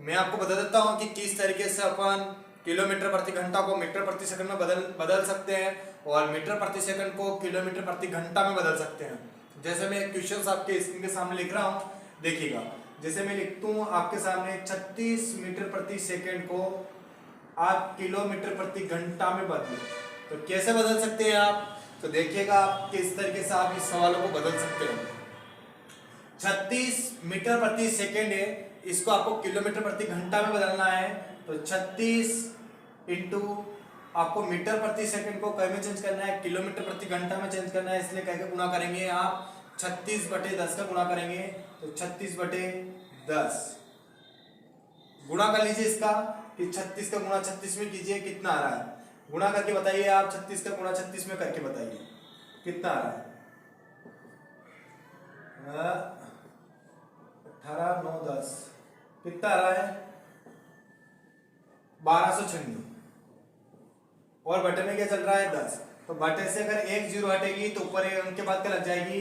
मैं आपको बता देता हूँ कि किस तरीके से अपन किलोमीटर प्रति घंटा को मीटर प्रति सेकंड में बदल सकते हैं और मीटर प्रति सेकंड को किलोमीटर प्रति घंटा में बदल सकते हैं। जैसे मैं क्वेश्चन आपके स्क्रीन के सामने लिख रहा हूँ, देखिएगा। जैसे मैं लिखता हूँ आपके सामने 36 मीटर प्रति सेकंड को आप किलोमीटर प्रति घंटा में बदलें, तो कैसे बदल सकते हैं आप? तो देखिएगा आप किस तरीके से आप इस सवालों को बदल सकते हैं। 36 मीटर प्रति सेकंड है, इसको आपको किलोमीटर प्रति घंटा में बदलना है, तो 36 इंटू आपको मीटर प्रति सेकंड को कहीं में चेंज करना है, किलोमीटर प्रति घंटा में चेंज करना है, इसलिए कहीं का गुणा करेंगे आप 36/10 का गुणा करेंगे, तो 36/10 गुणा कर लीजिए इसका कि 36 का गुणा 36 में कीजिए, कितना आ रहा है गुणा करके बताइए आप। 36 का गुणा 36 में करके बताइए कितना आ रहा है। 18 9 10 कितना आ रहा है 1296 और बटे में क्या चल रहा है 10, तो बटे से अगर एक जीरो हटेगी तो ऊपर एक अंक के बाद क्या लग जाएगी,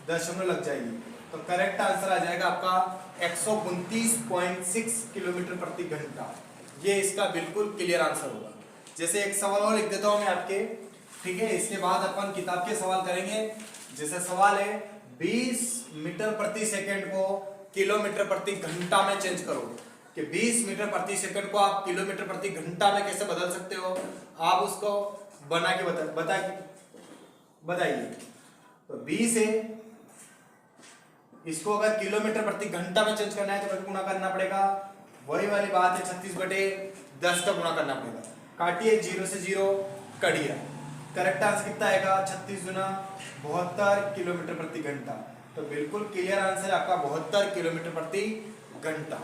दशमलव लग जाएगी, तो करेक्ट आंसर आ जाएगा आपका 129.6 किलोमीटर प्रति घंटा। ये इसका बिल्कुल क्लियर आंसर होगा। जैसे एक सवाल और लिख देता हूं मैं आपके, ठीक है, इसके बाद अपन किताब के सवाल करेंगे। जैसे सवाल है 20 मीटर प्रति सेकंड को किलोमीटर प्रति घंटा में चेंज करो, कि 20 मीटर प्रति सेकंड को आप किलोमीटर प्रति घंटा में कैसे बदल सकते हो, आप उसको बना के बताइए। तो 20 है, इसको अगर किलोमीटर प्रति घंटा में चेंज करना है तो गुणा करना पड़ेगा, वही वाली बात है 36/10 का गुणा करना पड़ेगा। काटिए, 0 से 0 कट गया, करेक्ट आंसर कितना आएगा 36 गुना 72 किलोमीटर प्रति घंटा। तो बिल्कुल क्लियर आंसर आपका 72 किलोमीटर प्रति घंटा।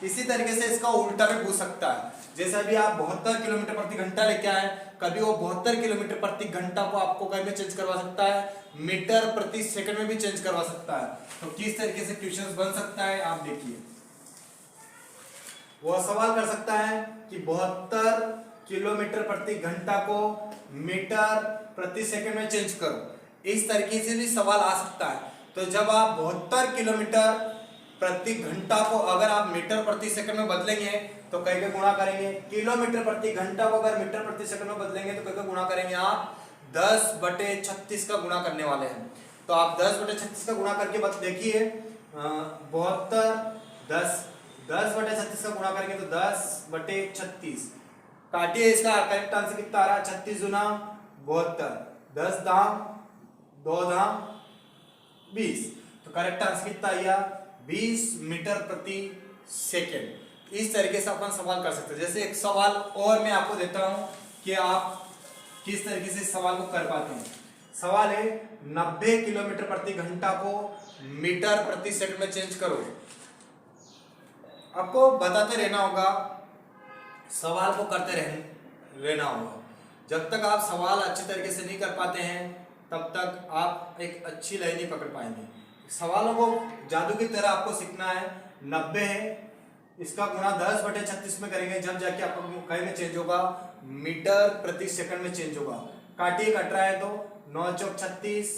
इसी तरीके से इसका उल्टा भी पूछ सकता है। जैसे अभी आप 72 किलोमीटर प्रति घंटा लेके आए, कभी वो 72 किलोमीटर प्रति घंटा को आपको कहीं में चेंज करवा सकता है, मीटर प्रति सेकंड में भी चेंज करवा सकता है। तो किस तरीके से क्वेश्चन बन सकता है आप देखिए। वो सवाल कर सकता है कि 72 किलोमीटर प्रति घंटा को मीटर प्रति सेकंड में चेंज करो, इस तरीके से भी सवाल आ सकता है। तो जब आप 72 किलोमीटर प्रति घंटा को अगर आप मीटर प्रति सेकंड में बदलेंगे तो कहीं पे गुणा करेंगे, किलोमीटर प्रति घंटा को अगर मीटर प्रति सेकंड में बदलेंगे तो कहीं पे गुणा करेंगे आप 10/36 का गुणा करने वाले हैं। तो आप 10/36 का गुणा करके बस देखिए, 72 10/36 का गुणा करेंगे तो 10/36 काटिए, इसका करेक्ट आंसर कितना आ रहा है 36 गुना 72, 10 दाम 2 दाम 20, तो करेक्ट आंसर कितना आया 20 मीटर प्रति सेकेंड। इस तरीके से अपन सवाल कर सकते हैं। जैसे एक सवाल और मैं आपको देता हूं कि आप किस तरीके से इस सवाल को कर पाते हैं। सवाल है 90 किलोमीटर प्रति घंटा को मीटर प्रति सेकंड में चेंज करो। आपको बताते रहना होगा, सवाल को करते रहना होगा। जब तक आप सवाल अच्छी तरीके से नहीं कर पाते हैं तब तक आप एक अच्छी लाइन नहीं पकड़ पाएंगे। सवालों को जादू की तरह आपको सीखना है। 90 है, इसका गुणा 10/36 में करेंगे, जब जाके आपको कहीं में चेंज होगा, मीटर प्रति सेकंड में चेंज होगा। काटिए, कट रहा है तो 9 चौक 36,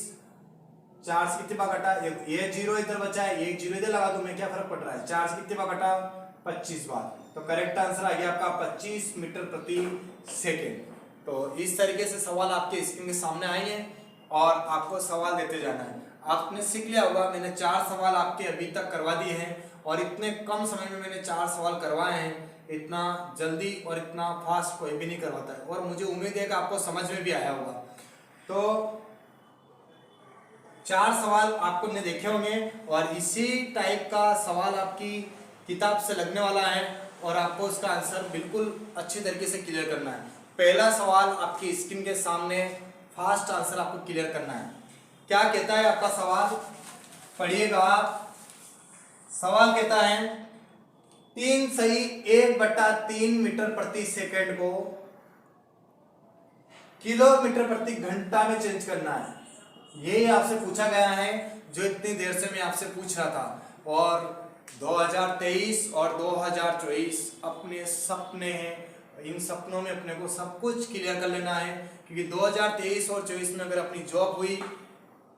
4 से कितने बार कटा, ये 0 इधर बचा है, एक 0 इधर लगा दूं मैं, क्या फर्क पड़ रहा है, 4 से कितने बार कटा 25 बार। तो करेक्ट आंसर आ गया आपका 25 मीटर प्रति सेकेंड। तो इस तरीके से सवाल आपके स्क्रीन के सामने आएंगे और आपको सवाल देते जाना है। आपने सीख लिया होगा, मैंने 4 सवाल आपके अभी तक करवा दिए हैं और इतने कम समय में मैंने 4 सवाल करवाए हैं। इतना जल्दी और इतना फास्ट कोई भी नहीं करवाता है और मुझे उम्मीद है कि आपको समझ में भी आया होगा। तो 4 सवाल आपको ने देखे होंगे और इसी टाइप का सवाल आपकी किताब से लगने वाला है और आपको उसका आंसर बिल्कुल अच्छी तरीके से क्लियर करना है। पहला सवाल आपकी स्क्रीन के सामने, फास्ट आंसर आपको क्लियर करना है। क्या कहता है आपका सवाल, पढ़िएगा। सवाल कहता है 3 सही 1/3 मीटर प्रति सेकंड को किलोमीटर प्रति घंटा में चेंज करना है। ये आपसे पूछा गया है जो इतनी देर से मैं आपसे पूछ रहा था। और 2023 और 2024 अपने सपने हैं, इन सपनों में अपने को सब कुछ क्लियर कर लेना है, क्योंकि 2023 और 24 में अगर अपनी जॉब हुई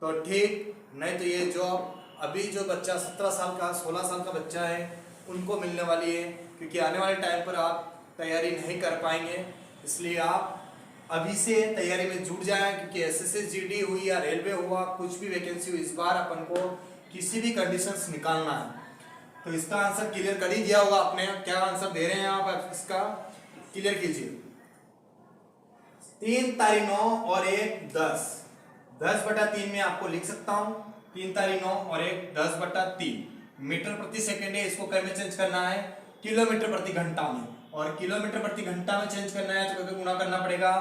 तो ठीक, नहीं तो ये जॉब अभी जो बच्चा 17 साल का 16 साल का बच्चा है उनको मिलने वाली है, क्योंकि आने वाले टाइम पर आप तैयारी नहीं कर पाएंगे। इसलिए आप अभी से तैयारी में जुट जाएं, क्योंकि एसएससी जीडी हुई या रेलवे हुआ, कुछ भी वैकेंसी हुई, इस बार अपन को किसी भी कंडीशंस निकालना है। तो इसका आंसर क्लियर कर ही दिया होगा आपने। क्या आंसर दे रहे हैं आप, इसका क्लियर कीजिए। 3 तारी 9 और 1 10, 10/3 में आपको लिख सकता हूं। 3 तारी 9 और 1 10/3 मीटर प्रति सेकेंड है। इसको कैसे चेंज करना है, किलोमीटर प्रति घंटा में, और किलोमीटर प्रति घंटा में चेंज करना है तो कभी गुना करना पड़ेगा,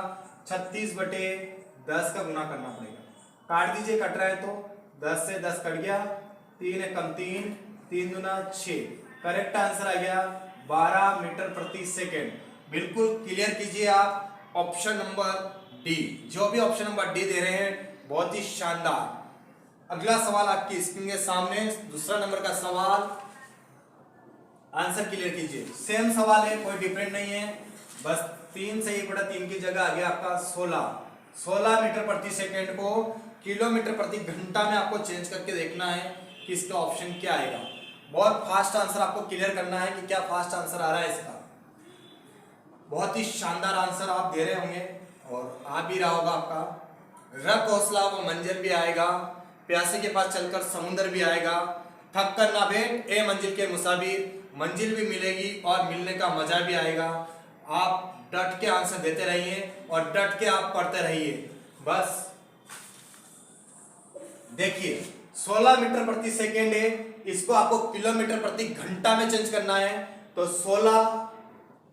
36/10 का गुना करना पड़ेगा। काट दीजिए, कट रहा है तो 10 से 10 कट गया, 3 एकम 3, 3 दूना 6, करेक्ट आंसर आ गया 12 मीटर प्रति सेकेंड। बिल्कुल क्लियर कीजिए आप ऑप्शन नंबर डी, जो भी ऑप्शन नंबर डी दे रहे हैं बहुत ही शानदार। अगला सवाल आपकी स्क्रीन के सामने, दूसरा नंबर का सवाल, आंसर क्लियर कीजिए। सेम सवाल है, कोई डिफरेंट नहीं है, बस 3 से 1/3 की जगह आ गया आपका 16 मीटर प्रति सेकेंड को किलोमीटर प्रति घंटा में आपको चेंज करके देखना है कि इसका ऑप्शन क्या आएगा। बहुत फास्ट आंसर आपको क्लियर करना है कि क्या फास्ट आंसर आ रहा है इसका। बहुत ही शानदार आंसर आप दे रहे होंगे और आ भी रहा होगा आपका। रख हौसला वो मंजिल भी आएगा, प्यासे के पास चलकर समुंदर भी आएगा, थक कर ना बैठ ए मंजिल के मुसाफिर, मंजिल भी मिलेगी और मिलने का मजा भी आएगा। आप डट के आंसर देते रहिए और डट के आप पढ़ते रहिए। बस देखिए 16 मीटर प्रति सेकेंड है, इसको आपको किलोमीटर प्रति घंटा में चेंज करना है। तो 16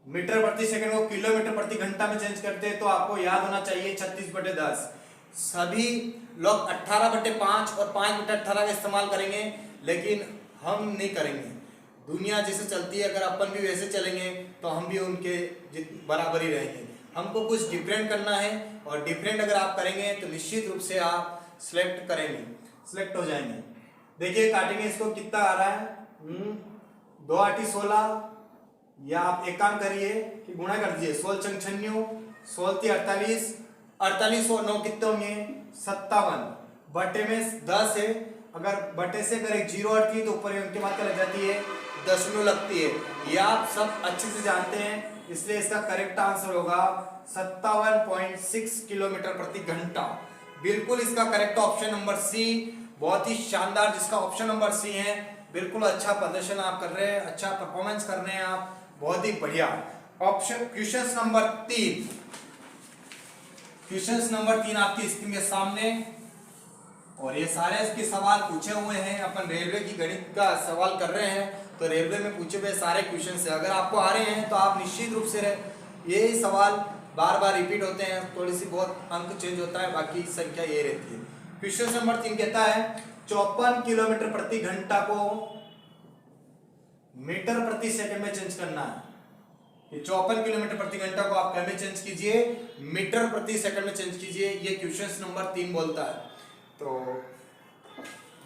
मीटर प्रति सेकंड को किलोमीटर प्रति घंटा में चेंज करते हैं तो आपको याद होना चाहिए 36/10। सभी लोग 18/5 और 5/18 का इस्तेमाल करेंगे, लेकिन हम नहीं करेंगे। दुनिया जैसे चलती है, अगर अपन भी वैसे चलेंगे तो हम भी उनके बराबर ही रहेंगे। हमको कुछ डिफरेंट करना है, और डिफरेंट अगर आप करेंगे तो निश्चित रूप से आप सिलेक्ट हो जाएंगे। देखिए काटेंगे इसको, कितना आ रहा है, 2 8 16, या आप एक काम करिए कि गुणा कर दीजिए, 16 छंग 96, 16 × 48, 48 और 9 कितने होंगे, 57। बटे में 10 है, अगर बटे से अगर एक 0 हटती है तो ऊपर उनके बाद क्या लग जाती है, दशमलव लगती है। ये आप सब अच्छे से जानते हैं, इसलिए इसका करेक्ट आंसर होगा 57.6 किलोमीटर प्रति घंटा। बिल्कुल इसका करेक्ट ऑप्शन नंबर सी, बहुत ही शानदार जिसका ऑप्शन नंबर सी है। बिल्कुल अच्छा प्रदर्शन आप कर रहे हैं, अच्छा परफॉर्मेंस कर रहे हैं आप, बहुत ही बढ़िया। Option question number 3, question number 3 आपकी स्क्रीन के सामने, और ये सारे इसके सवाल पूछे हुए हैं। अपन रेलवे की गणित का सवाल कर रहे हैं, तो रेलवे में पूछे हुए सारे क्वेश्चन से अगर आपको आ रहे हैं तो आप निश्चित रूप से यही सवाल बार बार रिपीट होते हैं, थोड़ी सी बहुत अंक चेंज होता है, बाकी संख्या ये रहती है। क्वेश्चन नंबर 3 कहता है 54 किलोमीटर प्रति घंटा को मीटर प्रति सेकंड में चेंज करना है। 54 किलोमीटर प्रति घंटा को आप कैसे चेंज कीजिए, मीटर प्रति सेकंड में चेंज कीजिए, ये क्वेश्चन नंबर 3 बोलता है। तो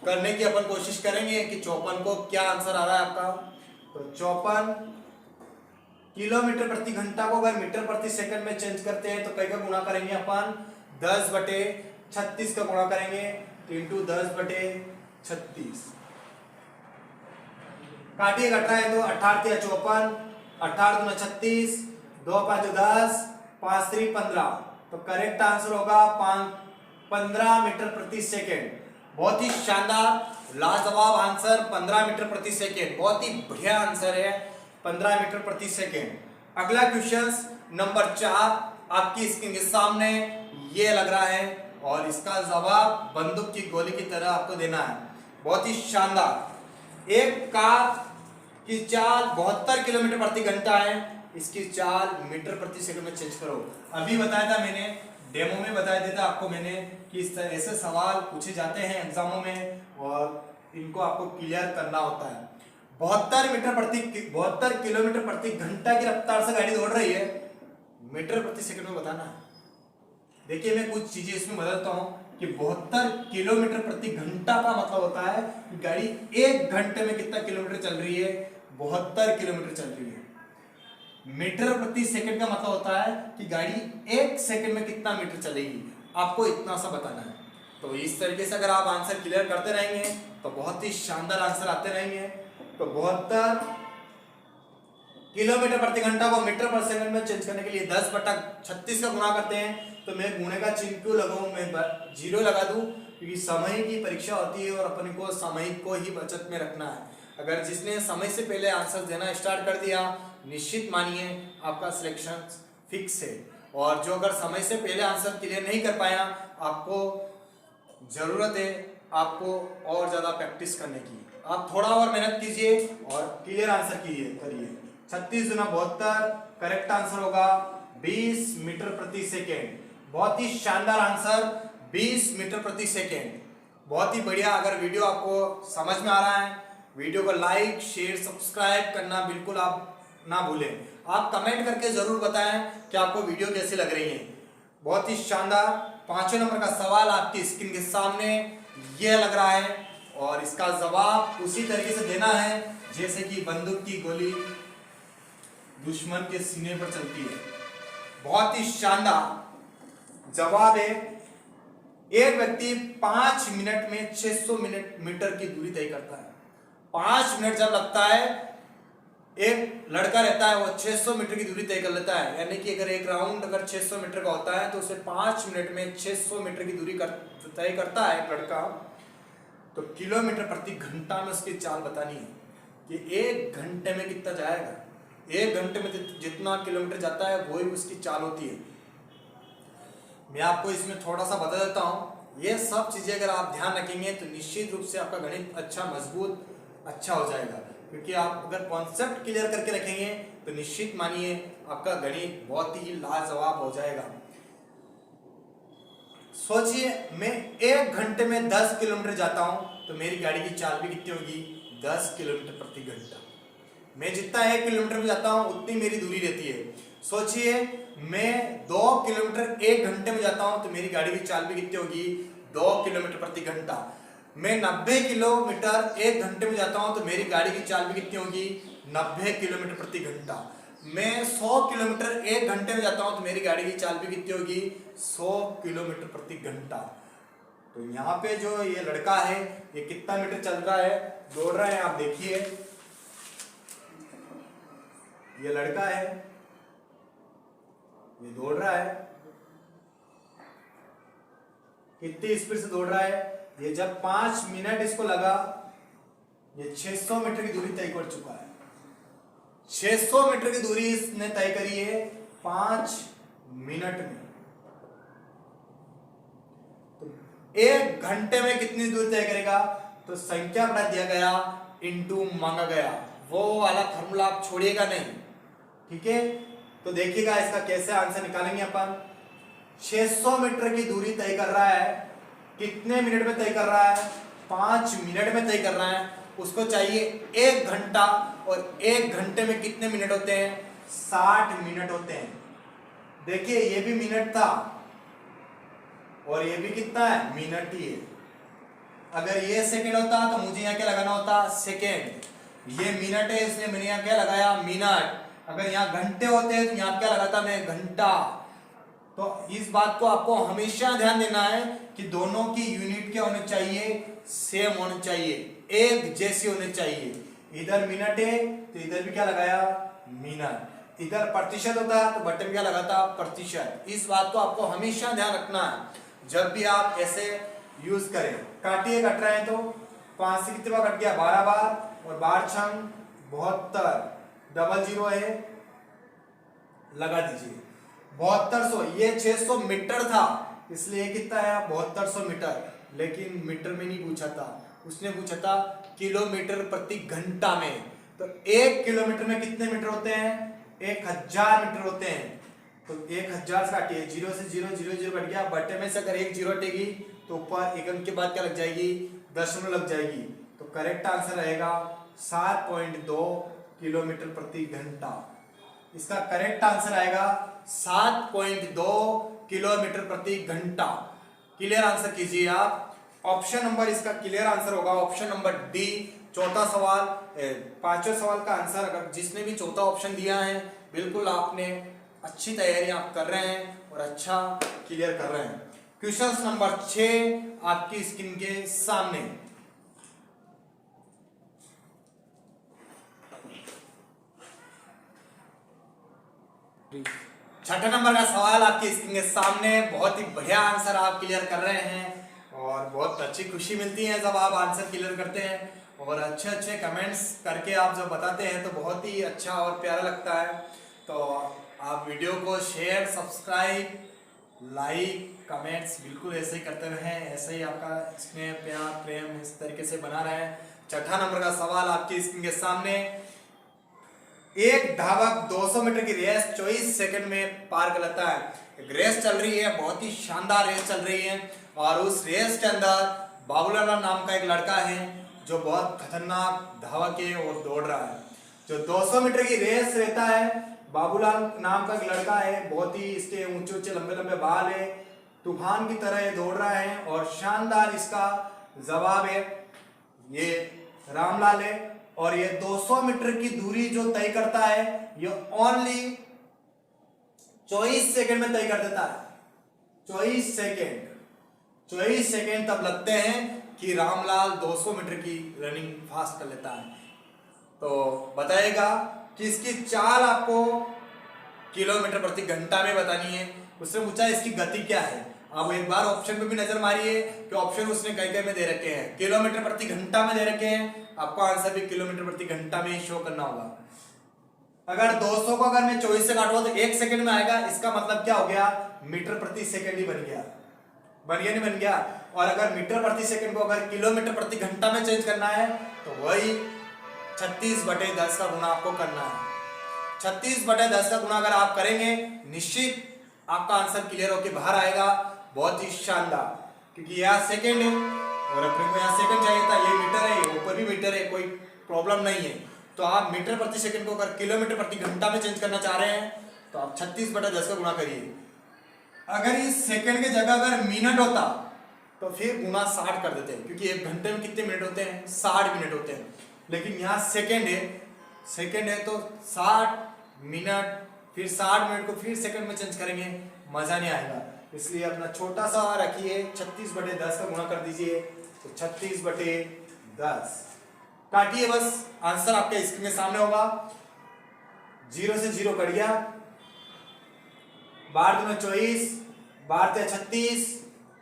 करने की अपन कोशिश करेंगे कि 54 को क्या आंसर आ रहा है आपका। तो 54 किलोमीटर प्रति घंटा को अगर मीटर प्रति सेकंड में चेंज करते हैं तो कई का गुणा करेंगे अपन, 10/36 का गुणा करेंगे, इंटू 10/36। काटिए, कट रहा है तो 18 × 54, 18 × 36, 2 × 5 = 10, 5 × 3 = 15। तो करेक्ट आंसर होगा 15 मीटर प्रति सेकेंड। बहुत ही शानदार लाजवाब आंसर, 15 मीटर प्रति सेकेंड, बहुत ही बढ़िया आंसर है, 15 मीटर प्रति सेकेंड। अगला क्वेश्चन नंबर 4 आपकी स्क्रीन के सामने ये लग रहा है, और इसका जवाब बंदूक की गोली की तरह आपको देना है। बहुत ही शानदार। एक कार की चाल 72 किलोमीटर प्रति घंटा है, इसकी चाल मीटर प्रति सेकंड में चेंज करो। अभी बताया था मैंने, डेमो में बताया देता आपको मैंने कि इस तरह ऐसे सवाल पूछे जाते हैं एग्जामों में, और इनको आपको क्लियर करना होता है। 72 किलोमीटर प्रति घंटा की रफ्तार से गाड़ी दौड़ रही है, मीटर प्रति सेकंड में बताना है। देखिए मैं कुछ चीजें इसमें बदलता हूं कि 72 किलोमीटर प्रति घंटा का मतलब होता है कि गाड़ी 1 घंटे में कितना किलोमीटर चल रही है, 72 किलोमीटर चल रही है। मीटर प्रति सेकंड का मतलब होता है कि गाड़ी 1 सेकंड में कितना मीटर चलेगी, आपको इतना सा बताना है। तो इस तरीके से अगर आप आंसर क्लियर करते रहेंगे तो बहुत ही शानदार आंसर आते रहेंगे। तो 72 किलोमीटर प्रति घंटा को मीटर पर सेकंड में चेंज करने के लिए 10/36 का गुणा करते हैं। तो मैं गुणे का चिन्ह क्यों लगाऊं, मैं 0 लगा दूं, क्योंकि समय की परीक्षा होती है और अपन को समय को ही बचत में रखना है। अगर जिसने समय से पहले आंसर देना स्टार्ट कर दिया, निश्चित मानिए आपका सिलेक्शन फिक्स है। और जो अगर समय से पहले आंसर क्लियर नहीं कर पाया, आपको जरूरत है आपको और ज्यादा प्रैक्टिस करने की। आप थोड़ा और मेहनत कीजिए और क्लियर आंसर करिए। 36 गुना 72, करेक्ट आंसर होगा 20 मीटर प्रति सेकेंड। बहुत ही शानदार आंसर, 20 मीटर प्रति सेकेंड, बहुत ही बढ़िया। अगर वीडियो आपको समझ में आ रहा है, वीडियो को लाइक शेयर सब्सक्राइब करना बिल्कुल आप ना भूलें। आप कमेंट करके जरूर बताएं कि आपको वीडियो कैसी लग रही है। बहुत ही शानदार। 5वें नंबर का सवाल आपकी स्क्रीन के सामने यह लग रहा है और इसका जवाब उसी तरीके से देना है जैसे कि बंदूक की गोली दुश्मन के सीने पर चलती है। बहुत ही शानदार जवाब है। एक व्यक्ति 5 मिनट में 600 मीटर की दूरी तय करता है। 5 मिनट जब लगता है, एक लड़का रहता है वो 600 मीटर की दूरी तय कर लेता है। यानी कि अगर एक राउंड अगर 600 मीटर का होता है तो उसे 5 मिनट में 600 मीटर की दूरी तय करता है एक लड़का। तो किलोमीटर प्रति घंटा में उसकी चाल बतानी है कि 1 घंटे में कितना जाएगा। 1 घंटे में जितना किलोमीटर जाता है वही उसकी चाल होती है। मैं आपको इसमें थोड़ा सा बता देता हूँ। ये सब चीजें अगर आप ध्यान रखेंगे तो निश्चित रूप से आपका गणित अच्छा मजबूत अच्छा हो जाएगा। क्योंकि आप अगर कॉन्सेप्ट क्लियर करके रखेंगे तो निश्चित मानिए आपका गणित बहुत ही लाजवाब हो जाएगा। सोचिए मैं 1 घंटे में 10 किलोमीटर जाता हूं तो मेरी गाड़ी की चाल भी कितनी होगी, 10 किलोमीटर प्रति घंटा। मैं जितना 1 किलोमीटर में जाता हूं उतनी मेरी दूरी रहती है। सोचिए मैं 2 किलोमीटर 1 घंटे में जाता हूं तो मेरी गाड़ी की चाल भी कितनी होगी, 2 किलोमीटर प्रति घंटा। मैं 90 किलोमीटर 1 घंटे में जाता हूं तो मेरी गाड़ी की चाल भी कितनी होगी, 90 किलोमीटर प्रति घंटा। मैं 100 किलोमीटर 1 घंटे में जाता हूं तो मेरी गाड़ी की चाल भी कितनी होगी, 100 किलोमीटर प्रति घंटा। तो यहाँ पे जो ये लड़का है ये कितना मीटर चल रहा है, दौड़ रहा है, आप देखिए ये लड़का है ये दौड़ रहा है, कितनी स्पीड से दौड़ रहा है। ये जब 5 मिनट इसको लगा, ये 600 मीटर की दूरी तय कर चुका है। 600 मीटर की दूरी इसने तय करी है 5 मिनट में। तो 1 घंटे में कितनी दूरी तय करेगा, तो संख्या बड़ा दिया गया इनटू मांगा गया, वो वाला फॉर्मूला आप छोड़िएगा नहीं, ठीक है। तो देखिएगा इसका कैसे आंसर निकालेंगे अपन। 600 मीटर की दूरी तय कर रहा है, कितने मिनट में तय कर रहा है, 5 मिनट में तय कर रहा है। उसको चाहिए 1 घंटा, और 1 घंटे में कितने मिनट होते हैं, 60 मिनट होते हैं। देखिए ये भी मिनट था और ये भी कितना है, मिनट ही है। अगर ये सेकंड होता तो मुझे यहाँ क्या लगाना होता, सेकंड। ये मिनट है इसलिए मैंने यहाँ क्या लगाया, मिनट। अगर यहाँ घंटे होते तो यहाँ क्या लगाता मैं, घंटा। तो इस बात को आपको हमेशा ध्यान देना है कि दोनों की यूनिट क्या होने चाहिए, सेम होने चाहिए, एक जैसी होने चाहिए। इधर मिनट है तो इधर भी क्या लगाया, मिनट। इधर प्रतिशत होता तो बटन में क्या लगाता, प्रतिशत। इस बात को आपको हमेशा ध्यान रखना है जब भी आप ऐसे यूज करें। काटिए, कट रहे हैं तो 5 से कितने बार कट गया, 12 बार, और 12 छंग 72, डबल 0 है, लगा दीजिए 7200। ये 600 मीटर था इसलिए कितना है, 7200 मीटर। लेकिन मीटर में नहीं पूछा था, उसने पूछा था किलोमीटर प्रति घंटा में। तो 1 किलोमीटर में कितने मीटर होते हैं, 1000 मीटर होते हैं। तो 1000 से काटिए, 0 से 0 0 0 कट गया, बटे में से अगर 1 0 हटेगी तो ऊपर एक अंक के बाद क्या लग जाएगी, दशमलव लग जाएगी। तो करेक्ट आंसर रहेगा 7.2 किलोमीटर प्रति घंटा। इसका करेक्ट आंसर आएगा 7.2 किलोमीटर प्रति घंटा। क्लियर आंसर कीजिए आप। ऑप्शन नंबर इसका क्लियर आंसर होगा ऑप्शन नंबर डी। चौथा सवाल, 5वें सवाल का आंसर अगर जिसने भी चौथा ऑप्शन दिया है, बिल्कुल आपने अच्छी तैयारी आप कर रहे हैं और अच्छा क्लियर कर रहे हैं। क्वेश्चन नंबर 6 आपकी स्क्रीन के सामने। छठे नंबर का सवाल आपकी स्क्रीन के सामने। बहुत ही बढ़िया आंसर आप क्लियर कर रहे हैं और बहुत अच्छी खुशी मिलती है जब आप आंसर क्लियर करते हैं और अच्छे अच्छे कमेंट्स करके आप जब बताते हैं तो बहुत ही अच्छा और प्यारा लगता है। तो आप वीडियो को शेयर, सब्सक्राइब, लाइक, कमेंट्स बिल्कुल ऐसे ही करते रहें। ऐसे ही आपका स्नेह, प्यार, प्रेम इस तरीके से बना रहे। छठा नंबर का सवाल आपकी स्क्रीन के सामने। एक धावक 200 मीटर की रेस 24 सेकंड में पार कर लेता है। एक रेस चल रही है, बहुत ही शानदार रेस चल रही है और उस रेस के अंदर बाबूलाल नाम का एक लड़का है जो बहुत खतरनाक धावक है और दौड़ रहा है। जो 200 मीटर की रेस रहता है, बाबूलाल नाम का एक लड़का है, बहुत ही इसके ऊंचे ऊंचे लंबे लंबे बाल है, तूफान की तरह ये दौड़ रहा है और शानदार इसका जवाब है ये रामलाल है। और ये 200 मीटर की दूरी जो तय करता है ये ओनली 24 सेकंड में तय कर देता है। 24 सेकंड तब लगते हैं कि रामलाल 200 मीटर की रनिंग फास्ट कर लेता है। तो बताएगा कि इसकी चाल आपको किलोमीटर प्रति घंटा में बतानी है। उसने पूछा इसकी गति क्या है। आप एक बार ऑप्शन पे भी नजर मारिए कि ऑप्शन उसने कई में दे रखे हैं। किलोमीटर प्रति घंटा में दे रखे हैं, आपको आंसर भी किलोमीटर प्रति घंटा में ही शो करना होगा। अगर 200 को अगर मैं 24 से काटूंगा तो 1 सेकंड में आएगा, इसका मतलब क्या हो गया, मीटर प्रति सेकंड ही बन गया नहीं बन गया। और अगर मीटर प्रति सेकंड को अगर किलोमीटर प्रति घंटा में चेंज करना है तो वही 36/10 का गुना आपको करना है। 36/10 का गुना अगर आप करेंगे निश्चित आपका आंसर क्लियर होकर बाहर आएगा। बहुत ही शानदार, क्योंकि यहाँ सेकंड है और अपने को यहाँ सेकंड चाहिए था, ये मीटर है, ये ऊपर भी मीटर है, कोई प्रॉब्लम नहीं है। तो आप मीटर प्रति सेकंड को अगर किलोमीटर प्रति घंटा में चेंज करना चाह रहे हैं तो आप 36/10 का गुना करिए। अगर इस सेकंड की जगह अगर मिनट होता तो फिर गुना 60 कर देते हैं, क्योंकि एक घंटे में कितने मिनट होते हैं, 60 मिनट होते हैं। लेकिन यहाँ सेकंड है तो 60 मिनट, फिर 60 मिनट को फिर सेकंड में चेंज करेंगे, मजा नहीं आएगा। इसलिए अपना छोटा सा रखिए, 36/10 का गुना कर दीजिए तो 36/10 काटिए। बस आंसर आपके स्क्रीन के सामने होगा। 0 से 0 कट गया, 12 दूनी 24, 12 36,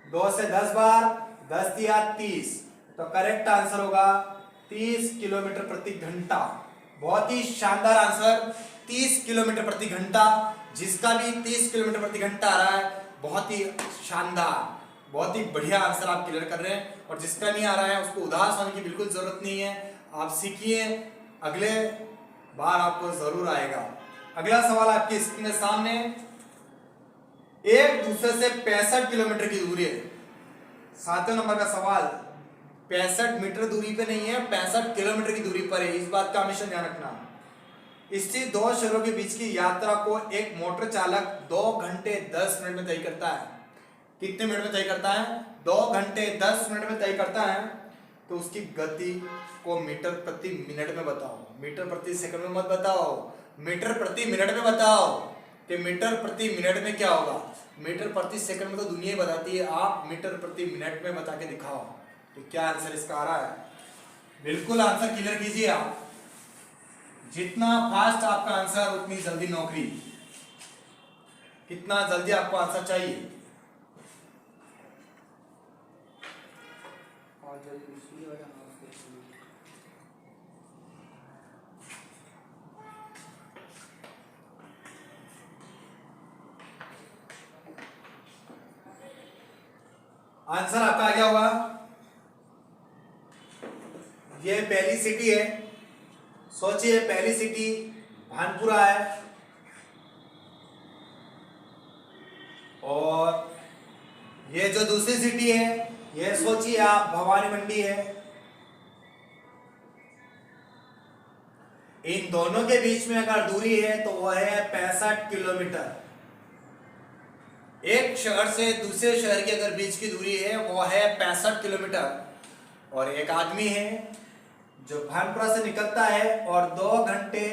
2 से 10 बार, 10 दिया 30, तो करेक्ट आंसर होगा 30 किलोमीटर प्रति घंटा। बहुत ही शानदार आंसर, 30 किलोमीटर प्रति घंटा। जिसका भी 30 किलोमीटर प्रति घंटा आ रहा है बहुत ही शानदार, बहुत ही बढ़िया आंसर आप क्लियर कर रहे हैं। और जिसका नहीं आ रहा है उसको उदास होने की बिल्कुल जरूरत नहीं है, आप सीखिए, अगले बार आपको जरूर आएगा। अगला सवाल आपकी स्क्रीन के सामने। एक दूसरे से 65 किलोमीटर की दूरी है। 7वें नंबर का सवाल 65 मीटर दूरी पे नहीं है, 65 किलोमीटर की दूरी पर है। इस बात का हमेशा ध्यान रखना। स्थित 2 शहरों के बीच की यात्रा को एक मोटर चालक 2 घंटे 10 मिनट में तय करता है। कितने मिनट में तय करता है, 2 घंटे 10 मिनट में तय करता है। तो उसकी गति को मीटर प्रति मिनट में बताओ, मीटर प्रति सेकंड में मत बताओ, मीटर प्रति मिनट में बताओ कि मीटर प्रति मिनट में क्या होगा। मीटर प्रति सेकंड में तो दुनिया ही बताती है, आप मीटर प्रति मिनट में बता के दिखाओ कि क्या आंसर इसका आ रहा है। बिल्कुल आंसर क्लियर कीजिए आप। जितना फास्ट आपका आंसर उतनी जल्दी नौकरी। कितना जल्दी आपको आंसर चाहिए, आंसर आपका आ गया होगा। ये पहली सिटी है, सोचिए पहली सिटी भानपुरा है और ये जो दूसरी सिटी है ये सोचिए आप भवानी मंडी है। इन दोनों के बीच में अगर दूरी है तो वह है 65 किलोमीटर। एक शहर से दूसरे शहर की अगर बीच की दूरी है वो है 65 किलोमीटर। और एक आदमी है जो भानपुरा से निकलता है और 2 घंटे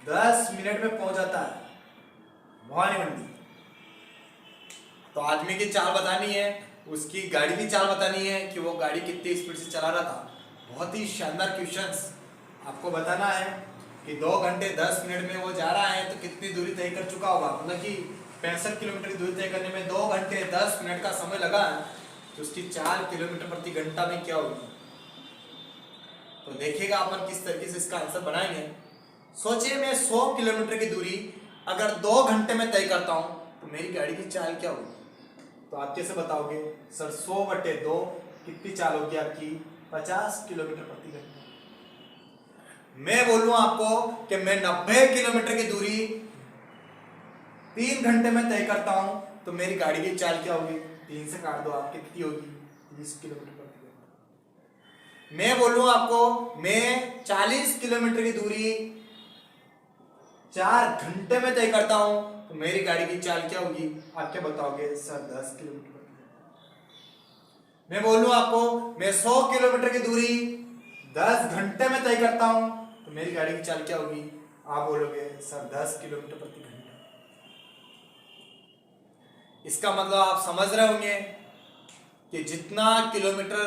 10 मिनट में पहुंच जाता है भवानी मंडी। तो आदमी की चाल बतानी है, उसकी गाड़ी की चाल बतानी है कि वो गाड़ी कितनी स्पीड से चला रहा था। बहुत ही शानदार क्वेश्चंस आपको बताना है कि 2 घंटे 10 मिनट में वो जा रहा है तो कितनी दूरी तय कर चुका होगा, मतलब कि 65 किलोमीटर की दूरी तय करने में 2 घंटे 10 मिनट का समय लगा है, तो उसकी 4 किलोमीटर प्रति घंटा में क्या होगी। तो देखिएगा अपन किस तरीके से इसका आंसर बनाएंगे। सोचिए मैं 100 किलोमीटर की दूरी अगर 2 घंटे में तय करता हूं तो मेरी गाड़ी की चाल क्या होगी। तो आप कैसे बताओगे सर 100/2 कितनी चाल होगी आपकी 50 किलोमीटर प्रति घंटा। मैं बोलूं आपको कि मैं 90 किलोमीटर की दूरी 3 घंटे में तय करता हूं तो मेरी गाड़ी की चाल क्या होगी, 3 से काट दो आप, कितनी होगी 30 किलोमीटर प्रति घंटा। मैं बोलूं आपको मैं 40 किलोमीटर की दूरी 4 घंटे में तय करता हूं तो मेरी गाड़ी की चाल क्या होगी, आप क्या बताओगे सर 10 किलोमीटर प्रति घंटा। मैं बोलूं आपको मैं 100 किलोमीटर की दूरी 10 घंटे में तय करता हूं तो मेरी गाड़ी की चाल क्या होगी, आप बोलोगे सर 10 किलोमीटर प्रति घंटा। इसका मतलब आप समझ रहे होंगे कि जितना किलोमीटर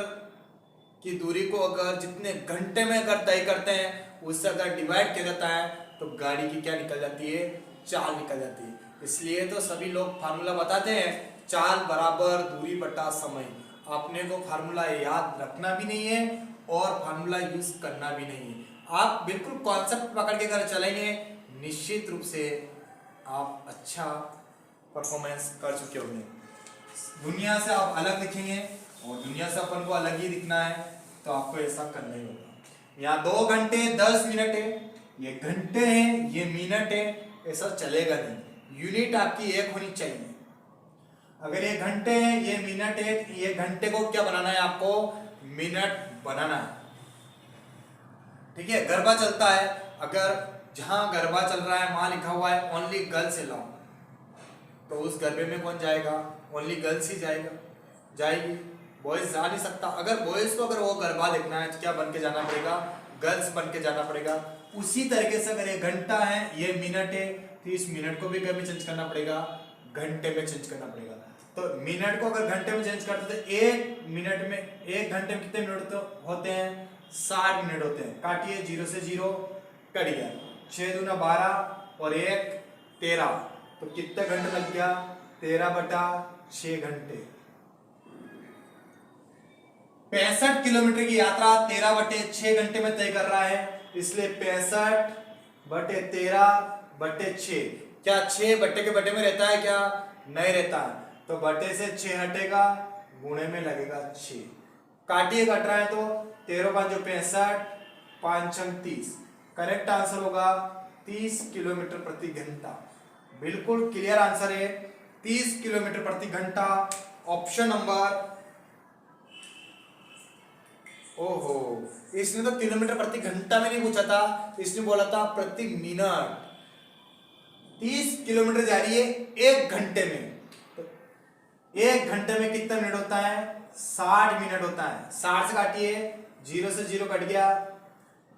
की दूरी को अगर जितने घंटे में अगर तय करते हैं उससे अगर डिवाइड किया जाता है तो गाड़ी की क्या निकल जाती है, चाल निकल जाती है। इसलिए तो सभी लोग फार्मूला बताते हैं चाल बराबर दूरी बटा समय। आपने को फार्मूला याद रखना भी नहीं है और फार्मूला यूज करना भी नहीं है, आप बिल्कुल कॉन्सेप्ट पकड़ के अगर चलेंगे निश्चित रूप से आप अच्छा परफॉर्मेंस कर चुके होंगे। दुनिया से आप अलग दिखेंगे और दुनिया से अपन को अलग ही दिखना है तो आपको ऐसा करना ही होगा। यहाँ 2 घंटे 10 मिनट है, ये घंटे हैं, ये मिनट है, ऐसा चलेगा नहीं। यूनिट आपकी एक होनी चाहिए। अगर ये घंटे हैं, ये मिनट है, ये घंटे को क्या बनाना है आपको, मिनट बनाना है। ठीक है, गरबा चलता है, अगर जहां गरबा चल रहा है वहां लिखा हुआ है ओनली गर्ल्स अलाउड, तो उस गरबे में कौन जाएगा, ओनली गर्ल्स ही जाएगी, बॉयज जा नहीं सकता। अगर बॉयज को अगर वो गरबा देखना है तो क्या बन के जाना पड़ेगा, गर्ल्स बन के जाना पड़ेगा। उसी तरीके से अगर ये घंटा है, ये मिनट है, तो इस मिनट को भी क्या में चेंज करना पड़ेगा, घंटे में चेंज करना पड़ेगा। तो मिनट को अगर घंटे में चेंज करते तो 1 मिनट में, 1 घंटे में कितने मिनट होते हैं, 60 मिनट होते हैं। काटिए, 0 से 0 कट गया, 6 दूना 12 और 1 13, तो कितने घंटे लग गया, 13/6 घंटे। 65 किलोमीटर की यात्रा 13/6 घंटे में तय कर रहा है, इसलिए 65/13/6। क्या 6 बट्टे के बट्टे में रहता है, क्या नहीं रहता है, तो बट्टे से 6 हटेगा, गुणे में लगेगा 6। काटिए, कट रहा है तो 13 5 65, 5 30, करेक्ट आंसर होगा 30 किलोमीटर प्रति घंटा। बिल्कुल क्लियर आंसर है 30 किलोमीटर प्रति घंटा, ऑप्शन नंबर। ओहो, इसने तो किलोमीटर प्रति घंटा में नहीं पूछा था, इसने बोला था प्रति मिनट। 30 किलोमीटर जा रही है 1 घंटे में, तो 1 घंटे में कितना मिनट होता है, 60 मिनट होता है। 60 से काटिए, 0 से 0 कट गया,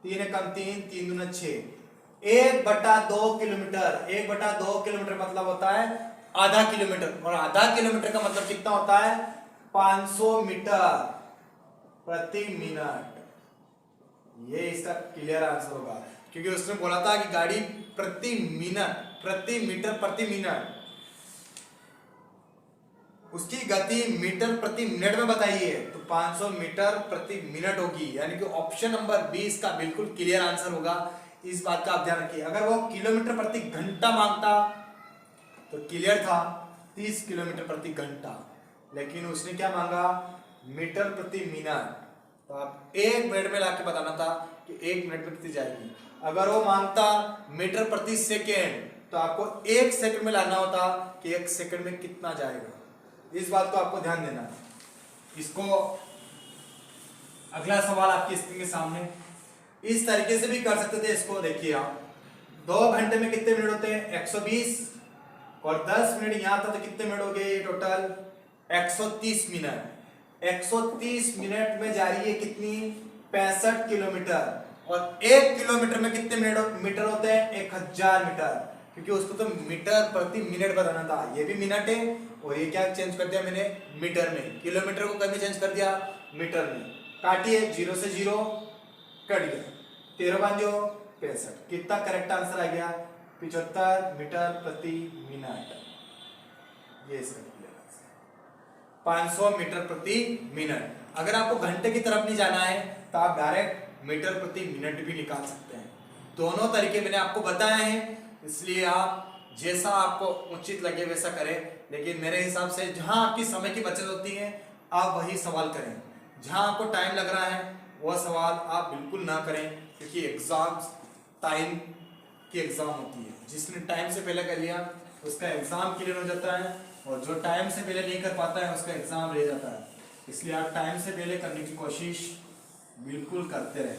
3 कम 3, 3 दूना 6, 1/2 किलोमीटर। 1/2 किलोमीटर मतलब होता है आधा किलोमीटर, और आधा किलोमीटर का मतलब कितना होता है, 500 मीटर प्रति मिनट। ये इसका क्लियर आंसर होगा, क्योंकि उसने बोला था कि गाड़ी प्रति मिनट, प्रति मीटर प्रति मिनट, उसकी गति मीटर प्रति मिनट में बताइए, तो 500 मीटर प्रति मिनट होगी। यानी कि ऑप्शन नंबर बी इसका बिल्कुल क्लियर आंसर होगा। इस बात का आप ध्यान रखिए। अगर वो किलोमीटर प्रति घंटा मांगता तो क्लियर था 30 किलोमीटर प्रति घंटा, लेकिन उसने क्या मांगा, मीटर प्रति मिनट। तो आप 1 मिनट में लाके बताना था कि 1 मिनट में कितनी जाएगी। अगर वो मांगता मीटर प्रति सेकेंड तो आपको 1 सेकंड में लाना होता कि 1 सेकंड में कितना जाएगा। इस बात को आपको ध्यान देना है। इसको अगला सवाल आपकी स्क्रीन के सामने इस तरीके से भी कर सकते थे। इसको देखिए आप, 2 घंटे में कितने मिनट होते हैं, 120, और 10 मिनट यहां था तो कितने मिनट हो गए टोटल, 130 मिनट। 130 मिनट में जा रही है कितनी, 65 किलोमीटर, और 1 किलोमीटर में कितने मीटर होते हैं, 1000 मीटर, क्योंकि उसको तो मीटर प्रति मिनट बताना था। ये भी मिनट है और ये क्या चेंज कर दिया मैंने, मीटर में। किलोमीटर को कभी चेंज कर दिया मीटर में। काटिए, 0 से 0 कट गया, 13 5 65। कितना करेक्ट आंसर आ गया? 75 मीटर प्रति मिनट। ये इसका 500 मीटर प्रति मिनट। अगर आपको घंटे की तरफ नहीं जाना है तो आप डायरेक्ट मीटर प्रति मिनट भी निकाल सकते हैं। दोनों तरीके मैंने आपको बताए हैं, इसलिए आप जैसा आपको उचित लगे वैसा करें। लेकिन मेरे हिसाब से जहां आपकी समय की बचत होती है आप वही सवाल करें। जहां आपको टाइम लग रहा है वह सवाल आप बिल्कुल ना करें, क्योंकि एग्जाम्स टाइम की एग्जाम होती है। जिसने टाइम से पहले कर लिया उसका एग्जाम क्लियर हो जाता है, और जो टाइम से पहले नहीं कर पाता है उसका एग्जाम रह जाता है। इसलिए आप टाइम से पहले करने की कोशिश बिल्कुल करते रहे।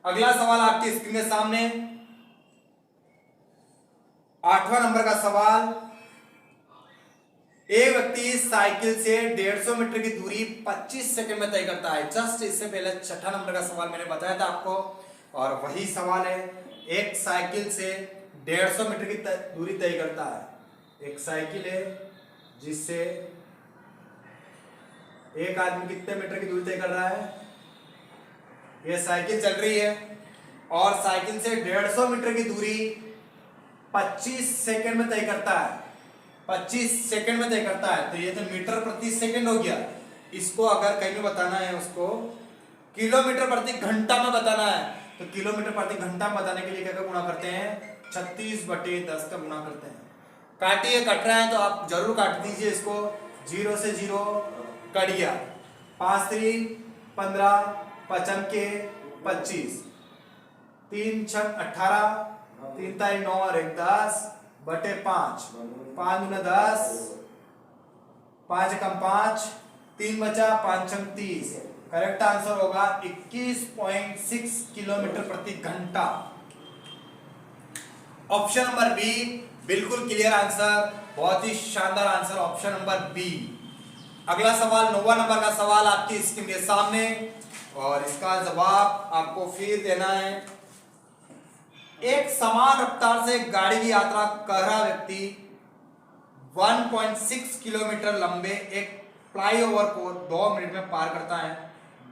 अगला सवाल आपकी स्क्रीन के सामने 8वां नंबर का सवाल। एक व्यक्ति साइकिल से 150 मीटर की दूरी 25 सेकंड में तय करता है। जस्ट इससे पहले 6ठा नंबर का सवाल मैंने बताया था आपको, और वही सवाल है। एक साइकिल से 150 मीटर की दूरी तय करता है। एक साइकिल है जिससे एक आदमी कितने मीटर की दूरी तय कर रहा है? यह साइकिल चल रही है और साइकिल से 150 मीटर की दूरी 25 सेकंड में तय करता है। 25 सेकंड में तय करता है, तो ये तो मीटर प्रति सेकंड हो गया। इसको अगर कहीं में बताना है, उसको किलोमीटर प्रति घंटा में बताना है, तो किलोमीटर प्रति घंटा में बताने के लिए क्या गुणा करते हैं? 36/10 का गुणा करते हैं। काटिए, कट रहा है तो आप जरूर काट दीजिए इसको। 0 से 0 कट गया। 5 3 15, 5 के 25, 3 6 18, 3 तारीख 9 और 1 10 बटे 5, 5 दूना 10, 5 कम 5, 3 बचा, 5 छंग 30। करेक्ट आंसर होगा 21.6 किलोमीटर प्रति घंटा। ऑप्शन नंबर बी बिल्कुल क्लियर आंसर, बहुत ही शानदार आंसर, ऑप्शन नंबर बी। अगला सवाल 9वां नंबर का सवाल आपकी स्क्रीन के सामने, और इसका जवाब आपको फिर देना है। एक समान रफ्तार से गाड़ी की यात्रा कर रहा व्यक्ति 1.6 किलोमीटर लंबे एक फ्लाईओवर को 2 मिनट में पार करता है।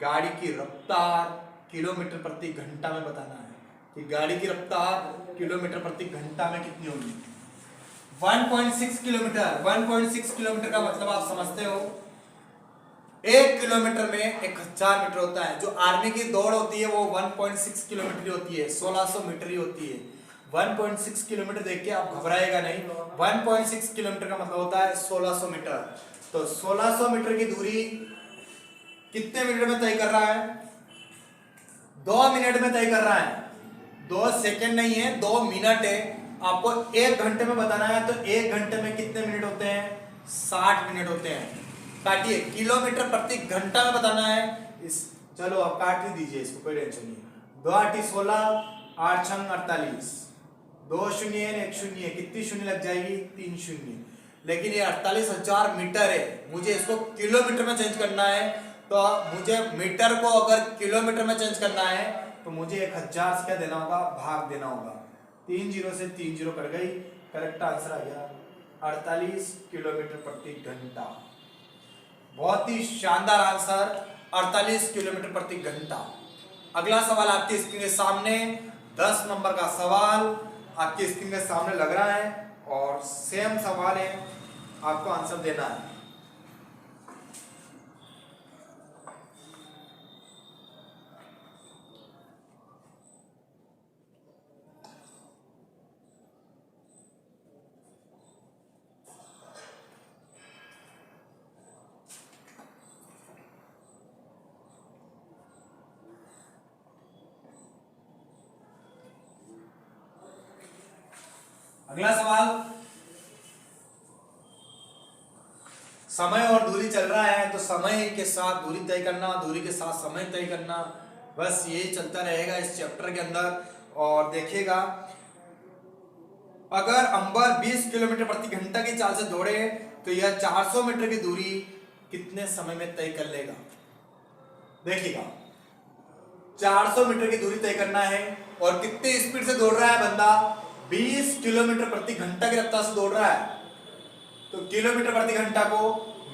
गाड़ी की रफ्तार किलोमीटर प्रति घंटा में बताना है कि गाड़ी की रफ्तार किलोमीटर प्रति घंटा में कितनी होगी। 1.6 किलोमीटर, 1.6 किलोमीटर का मतलब आप समझते हो, 1 किलोमीटर में 1000 मीटर होता है। जो आर्मी की दौड़ होती है वो 1.6 किलोमीटर ही होती है, 1600 मीटर ही होती है। 1.6 किलोमीटर देख के आप घबराएगा नहीं। 1.6 किलोमीटर का मतलब होता है 1600 मीटर। तो 1600 मीटर की दूरी कितने मिनट में तय कर रहा है? 2 मिनट में तय कर रहा है। 2 सेकंड नहीं है, 2 मिनट है। आपको 1 घंटे में बताना है, तो 1 घंटे में कितने मिनट होते हैं? 60 मिनट होते हैं। काटिए, किलोमीटर प्रति घंटा में बताना है। इस चलो आप काट ही दीजिए इसको, कोई टेंशन नहीं। 2 8 16, 8 छंग 48, 2 शून्य 1 शून्य, कितनी शून्य लग जाएगी? 3 शून्य। लेकिन ये 48,000 मीटर है, मुझे इसको किलोमीटर में चेंज करना है। तो मुझे मीटर को अगर किलोमीटर में चेंज करना है तो मुझे 1000 से क्या देना होगा? भाग देना होगा। 3 0 से 3 0 कट गई। करेक्ट आंसर आ गया 48 किलोमीटर प्रति घंटा। बहुत ही शानदार आंसर, 48 किलोमीटर प्रति घंटा। अगला सवाल आपकी स्क्रीन के सामने 10 नंबर का सवाल आपकी स्क्रीन के सामने लग रहा है, और सेम सवाल है, आपको आंसर देना है। अगला सवाल, समय और दूरी चल रहा है, तो समय के साथ दूरी तय करना, दूरी के साथ समय तय करना, बस यही चलता रहेगा इस चैप्टर के अंदर। और देखिएगा, अगर अंबर 20 किलोमीटर प्रति घंटा की चाल से दौड़े तो यह 400 मीटर की दूरी कितने समय में तय कर लेगा? देखिएगा, 400 मीटर की दूरी तय करना है, और कितनी स्पीड से दौड़ रहा है बंदा? 20 किलोमीटर प्रति घंटा की रफ्तार से दौड़ रहा है। तो किलोमीटर प्रति घंटा को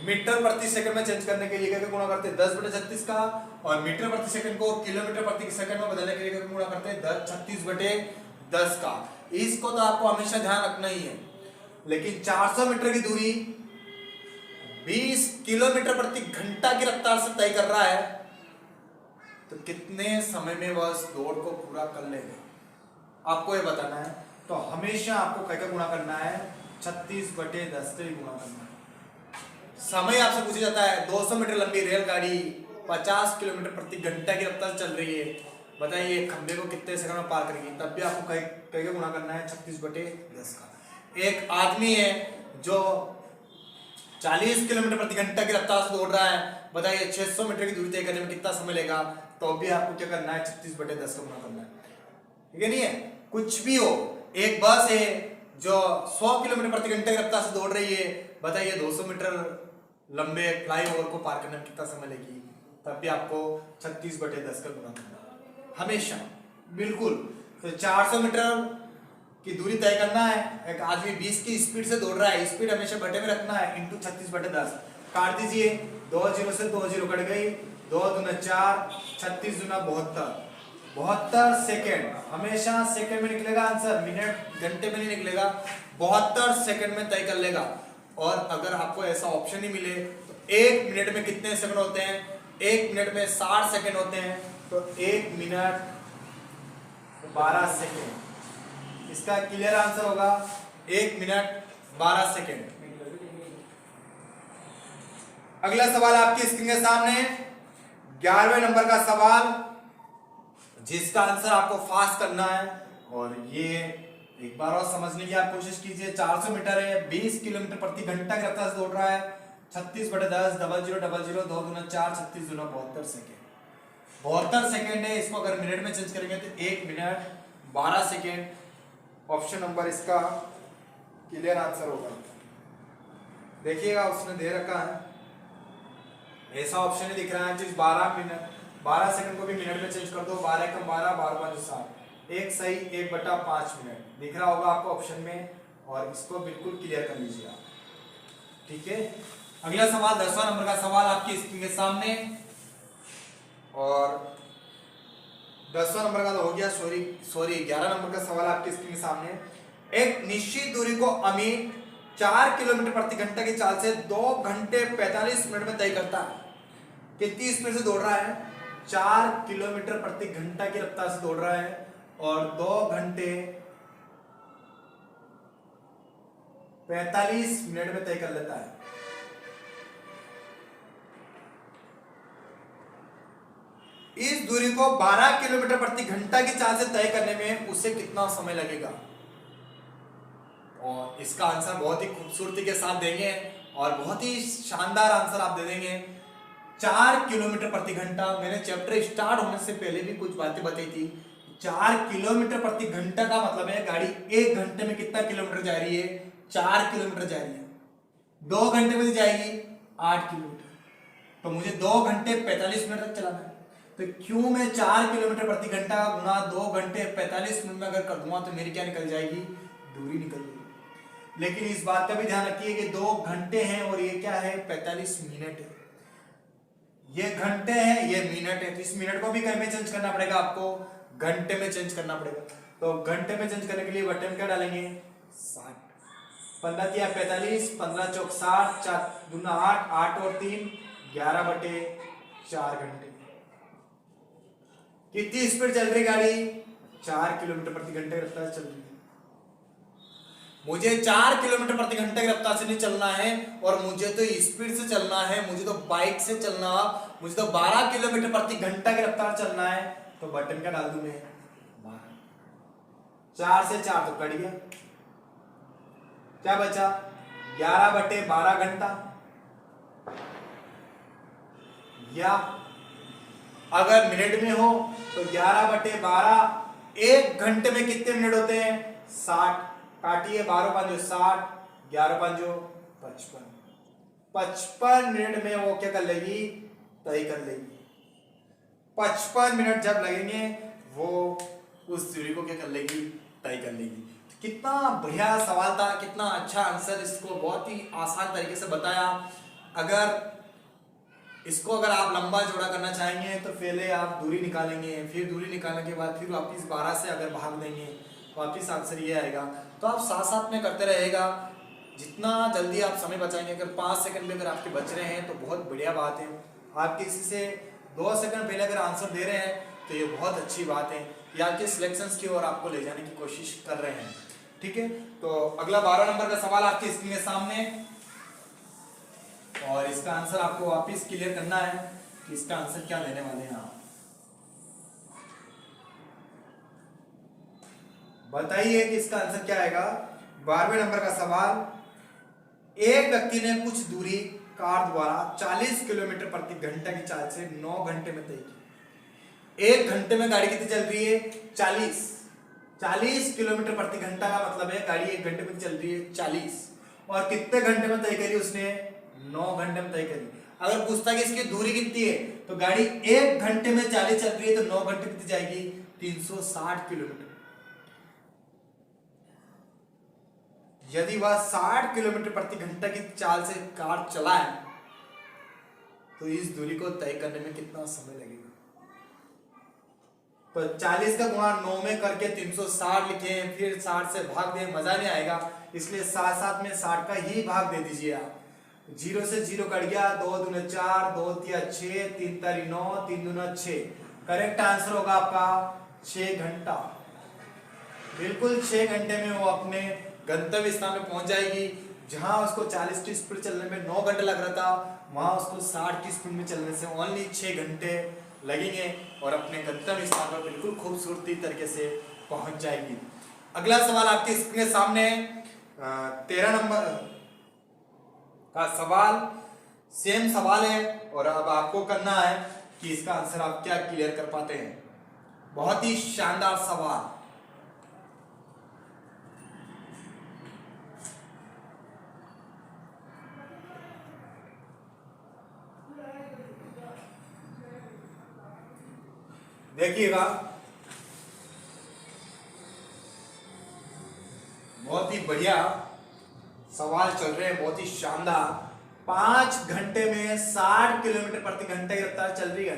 मीटर प्रति सेकंड में चेंज करने के लिए क्या गुणा करते हैं 10/36 का, और मीटर प्रति सेकंड को किलोमीटर प्रति सेकंड में बदलने के लिए क्या गुणा करते हैं 36/10 का। इसको तो आपको हमेशा ध्यान रखना ही है। लेकिन 400 मीटर की दूरी 20 किलोमीटर प्रति घंटा की रफ्तार से तय कर रहा है, तो कितने समय में वह उस दौड़ को पूरा कर लेगा आपको ये बताना है। तो हमेशा आपको क्या गुणा करना है 36/10 से गुणा करना है। समय आपसे पूछा जाता है 200 मीटर लंबी रेलगाड़ी 50 किलोमीटर प्रति घंटा की रफ्तार चल रही है, बताइए खंबे को कितने सेकंड में पार करेगी, तब भी आपको कई गुणा करना है 36/10 का। एक आदमी है जो 40 किलोमीटर प्रति घंटा की रफ्तार से दौड़ रहा है, बताइए 600 मीटर की दूरी तय करने में कितना समय लेगा, तो भी आपको क्या करना है 36/10 का गुणा करना है। ठीक है नहीं है, कुछ भी हो, एक बस है जो 100 किलोमीटर प्रति घंटे की रफ्तार से दौड़ रही है, बताइए 200 मीटर लंबे फ्लाईओवर को पार करने में कितना समय लगेगी, तब भी आपको 36/10 का गुणा करना है हमेशा, बिल्कुल। तो 400 मीटर की दूरी तय करना है, एक आदमी 20 की स्पीड से दौड़ रहा है, स्पीड हमेशा बटे में रखना है, इंटू 36/10 काट दीजिए, 2 0 से 2 0 कट गई, 2 दूना 4, 36 दूना 72 सेकेंड, हमेशा सेकेंड में निकलेगा आंसर, मिनट घंटे में नहीं निकलेगा, 72 सेकेंड में तय कर लेगा। और अगर आपको ऐसा ऑप्शन ही मिले तो 1 मिनट में कितने सेकंड होते हैं, 1 मिनट में 60 सेकंड होते हैं, तो 1 मिनट 12 सेकंड इसका क्लियर आंसर होगा, 1 मिनट 12 सेकंड। अगला सवाल आपकी स्क्रीन के सामने 11वें नंबर का सवाल, जिसका आंसर आपको फास्ट करना है, और ये एक बार और समझने की आप कोशिश कीजिए। 400 मीटर है, 20 किलोमीटर प्रति घंटा की रफ्तार से दौड़ रहा है, 36/10 0000 2 दूना 4 36 दूना 72 सेकेंड, 72 सेकेंड है। इसको अगर मिनट में चेंज करेंगे तो 1 मिनट 12 सेकेंड। ऑप्शन नंबर इसका क्लियर आंसर होगा। देखिएगा उसने दे रखा है, ऐसा ऑप्शन ही दिख रहा है जिस 12 सेकंड को भी मिनट में चेंज कर दो, 12 कम 12 12 5 60, एक सही 1/5 मिनट दिख रहा होगा आपको ऑप्शन में, और इसको बिल्कुल क्लियर कर लीजिए आप। ठीक है, अगला सवाल 10वां नंबर का सवाल आपकी स्क्रीन के सामने, और 10वां नंबर का तो हो गया, सॉरी 11 नंबर का सवाल आपकी स्क्रीन के सामने। एक निश्चित दूरी को अमित 4 किलोमीटर प्रति घंटा की चाल से 2 घंटे 45 मिनट में तय करता है। कितनी स्पीड से दौड़ रहा है, 4 किलोमीटर प्रति घंटा की रफ्तार से दौड़ रहा है, और 2 घंटे 45 मिनट में तय कर लेता है। इस दूरी को 12 किलोमीटर प्रति घंटा की चाल से तय करने में उसे कितना समय लगेगा, और इसका आंसर बहुत ही खूबसूरती के साथ देंगे, और बहुत ही शानदार आंसर आप दे देंगे। 4 किलोमीटर प्रति घंटा, मैंने चैप्टर स्टार्ट होने से पहले भी कुछ बातें बताई थी। 4 किलोमीटर प्रति घंटा का मतलब है गाड़ी 1 घंटे में कितना किलोमीटर जा रही है, 4 किलोमीटर जा रही है। 2 घंटे में जाएगी 8 किलोमीटर, तो मुझे 2 घंटे 45 मिनट तक चलाना है। तो क्यों मैं 4 किलोमीटर प्रति घंटा का गुना 2 घंटे 45 मिनट में अगर कर दूंगा तो मेरी क्या निकल जाएगी, दूरी निकल जाएगी। लेकिन इस बात का भी ध्यान रखिए कि 2 घंटे हैं और ये क्या है 45 मिनट है। ये घंटे हैं, ये मिनट है, तो इस मिनट को भी कहीं में चेंज करना पड़ेगा, आपको घंटे में चेंज करना पड़ेगा। तो घंटे में चेंज करने के लिए बटन क्या डालेंगे 60, 15 तिया 45, 15 चौक 60, 4 दूना 8, 8 और 3 11/4 घंटे। कितनी स्पीड चल रही गाड़ी, 4 किलोमीटर प्रति घंटे की रफ्तार चल रही है। मुझे 4 किलोमीटर प्रति घंटे की रफ्तार से नहीं चलना है, और मुझे तो स्पीड से चलना है, मुझे तो बाइक से चलना, मुझे तो 12 किलोमीटर प्रति घंटा की रफ्तार चलना है। तो बटन का डाल दूं मैं 12, 4 से 4 तो कट गया, क्या बचा 11/12 घंटा। या अगर मिनट में हो तो 11/12, 1 घंटे में कितने मिनट होते हैं 60, काटिए 12 5 60, 11 5 55, 55 मिनट में वो क्या कर लेगी, तय कर लेगी। 55 मिनट जब लगेंगे वो उस दूरी को क्या कर लेगी, तय कर लेगी। कितना बढ़िया सवाल था, कितना अच्छा आंसर, इसको बहुत ही आसान तरीके से बताया। अगर इसको अगर आप लंबा चौड़ा करना चाहेंगे तो पहले आप दूरी निकालेंगे, फिर दूरी निकालने के बाद फिर वापस 12 से अगर भाग देंगे वापस आंसर ये आएगा। तो आप साथ साथ में करते रहेगा, जितना जल्दी आप समय बचाएंगे। अगर 5 सेकंड भी अगर आपके बच रहे हैं तो बहुत बढ़िया बात है। आप किसी से 2 सेकंड पहले अगर आंसर दे रहे हैं तो ये बहुत अच्छी बात है, ये आपके सिलेक्शंस की ओर आपको ले जाने की कोशिश कर रहे हैं। ठीक है, तो अगला 12 नंबर का सवाल आपकी स्क्रीन के सामने, और इसका आंसर आपको वापस क्लियर करना है कि इसका आंसर क्या लेने वाले हैं आप। बताइए कि इसका आंसर क्या आएगा। 12वें नंबर का सवाल, एक व्यक्ति ने कुछ दूरी कार द्वारा 40 किलोमीटर प्रति घंटा की चाल से 9 घंटे में तय की। 1 घंटे में गाड़ी कितनी चल रही है? 40 किलोमीटर प्रति घंटा का मतलब है गाड़ी 1 घंटे में चल रही है 40, और कितने घंटे में तय करी उसने? 9 घंटे में तय करी। अगर पूछता कि इसकी दूरी कितनी है तो गाड़ी 1 घंटे में 40 चल रही है तो 9 घंटे कितनी जाएगी? 360 किलोमीटर। यदि वह 60 किलोमीटर प्रति घंटा की चाल से कार चलाए तो इस दूरी को तय करने में कितना समय लगेगा? तो 40 का गुणा 9 में करके 360 लिखे, फिर 60 से भाग दें, मजा नहीं आएगा, इसलिए साथ साथ में 60 का ही भाग दे दीजिए आप। 0 से 0 कट गया, 2 दूने 4, 2 तिया 6, 3 तारी 9, 3 दूना 6। करेक्ट आंसर होगा आपका 6 घंटा। बिल्कुल 6 घंटे में वो अपने गंतव्य स्थान में पहुंच जाएगी। जहां उसको 40 की स्पीड चलने में 9 घंटे लग रहा था, वहां उसको 60 की स्पीड में चलने से ओनली 6 घंटे लगेंगे और अपने गंतव्य स्थान पर बिल्कुल खूबसूरती तरीके से पहुंच जाएगी। अगला सवाल आपके स्क्रीन के सामने 13 नंबर का सवाल, सेम सवाल है और अब आपको करना है कि इसका आंसर आप क्या क्लियर कर पाते हैं। बहुत ही शानदार सवाल। देखिएगा, बहुत ही बढ़िया सवाल चल रहे हैं, बहुत ही शानदार। 5 घंटे में 60 किलोमीटर प्रति घंटे की रफ्तार चल रही है।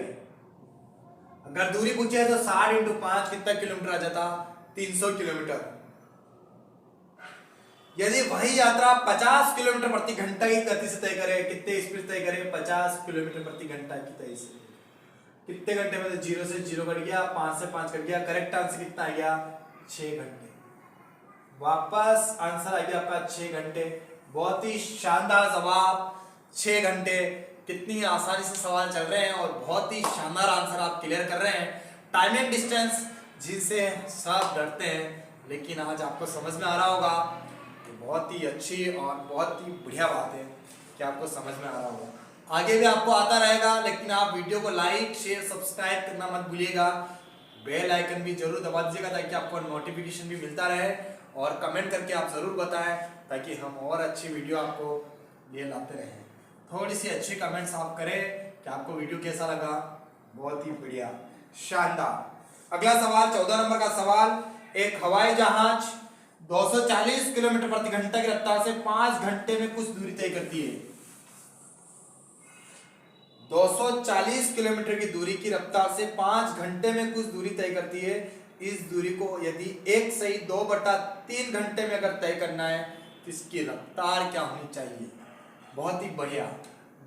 अगर दूरी पूछे तो 60 × 5 कितना किलोमीटर आ जाता? 300 किलोमीटर। यदि वही यात्रा 50 किलोमीटर प्रति घंटा की गति से तय करे, कितने स्पीड तय करे? 50 किलोमीटर प्रति घंटा की तय से कितने घंटे में? 0 से 0 कट गया, 5 से 5 कट गया। करेक्ट आंसर कितना आ गया? 6 घंटे। वापस आंसर आ गया आपका 6 घंटे। बहुत ही शानदार जवाब, 6 घंटे। कितनी आसानी से सवाल चल रहे हैं और बहुत ही शानदार आंसर आप क्लियर कर रहे हैं। टाइमिंग डिस्टेंस जिनसे सब डरते हैं, लेकिन आज आपको समझ में आ रहा होगा। बहुत ही अच्छी और बहुत ही बढ़िया बात है कि आपको समझ में आ रहा होगा। आगे भी आपको आता रहेगा, लेकिन आप वीडियो को लाइक शेयर सब्सक्राइब करना मत भूलिएगा। बेल आइकन भी जरूर दबा दीजिएगा ताकि आपको नोटिफिकेशन भी मिलता रहे, और कमेंट करके आप जरूर बताएं ताकि हम और अच्छी वीडियो आपको ये लाते रहें। थोड़ी सी अच्छी कमेंट्स आप करें कि आपको वीडियो कैसा लगा। बहुत ही बढ़िया, शानदार। अगला सवाल 14 नंबर का सवाल, एक हवाई जहाज 240 किलोमीटर प्रति घंटा की रफ्तार से 5 घंटे में कुछ दूरी तय करती है। 240 किलोमीटर की दूरी की रफ्तार से 5 घंटे में कुछ दूरी तय करती है। इस दूरी को यदि 1/2 घंटे में अगर तय करना है तो इसकी रफ्तार क्या होनी चाहिए? बहुत ही बढ़िया।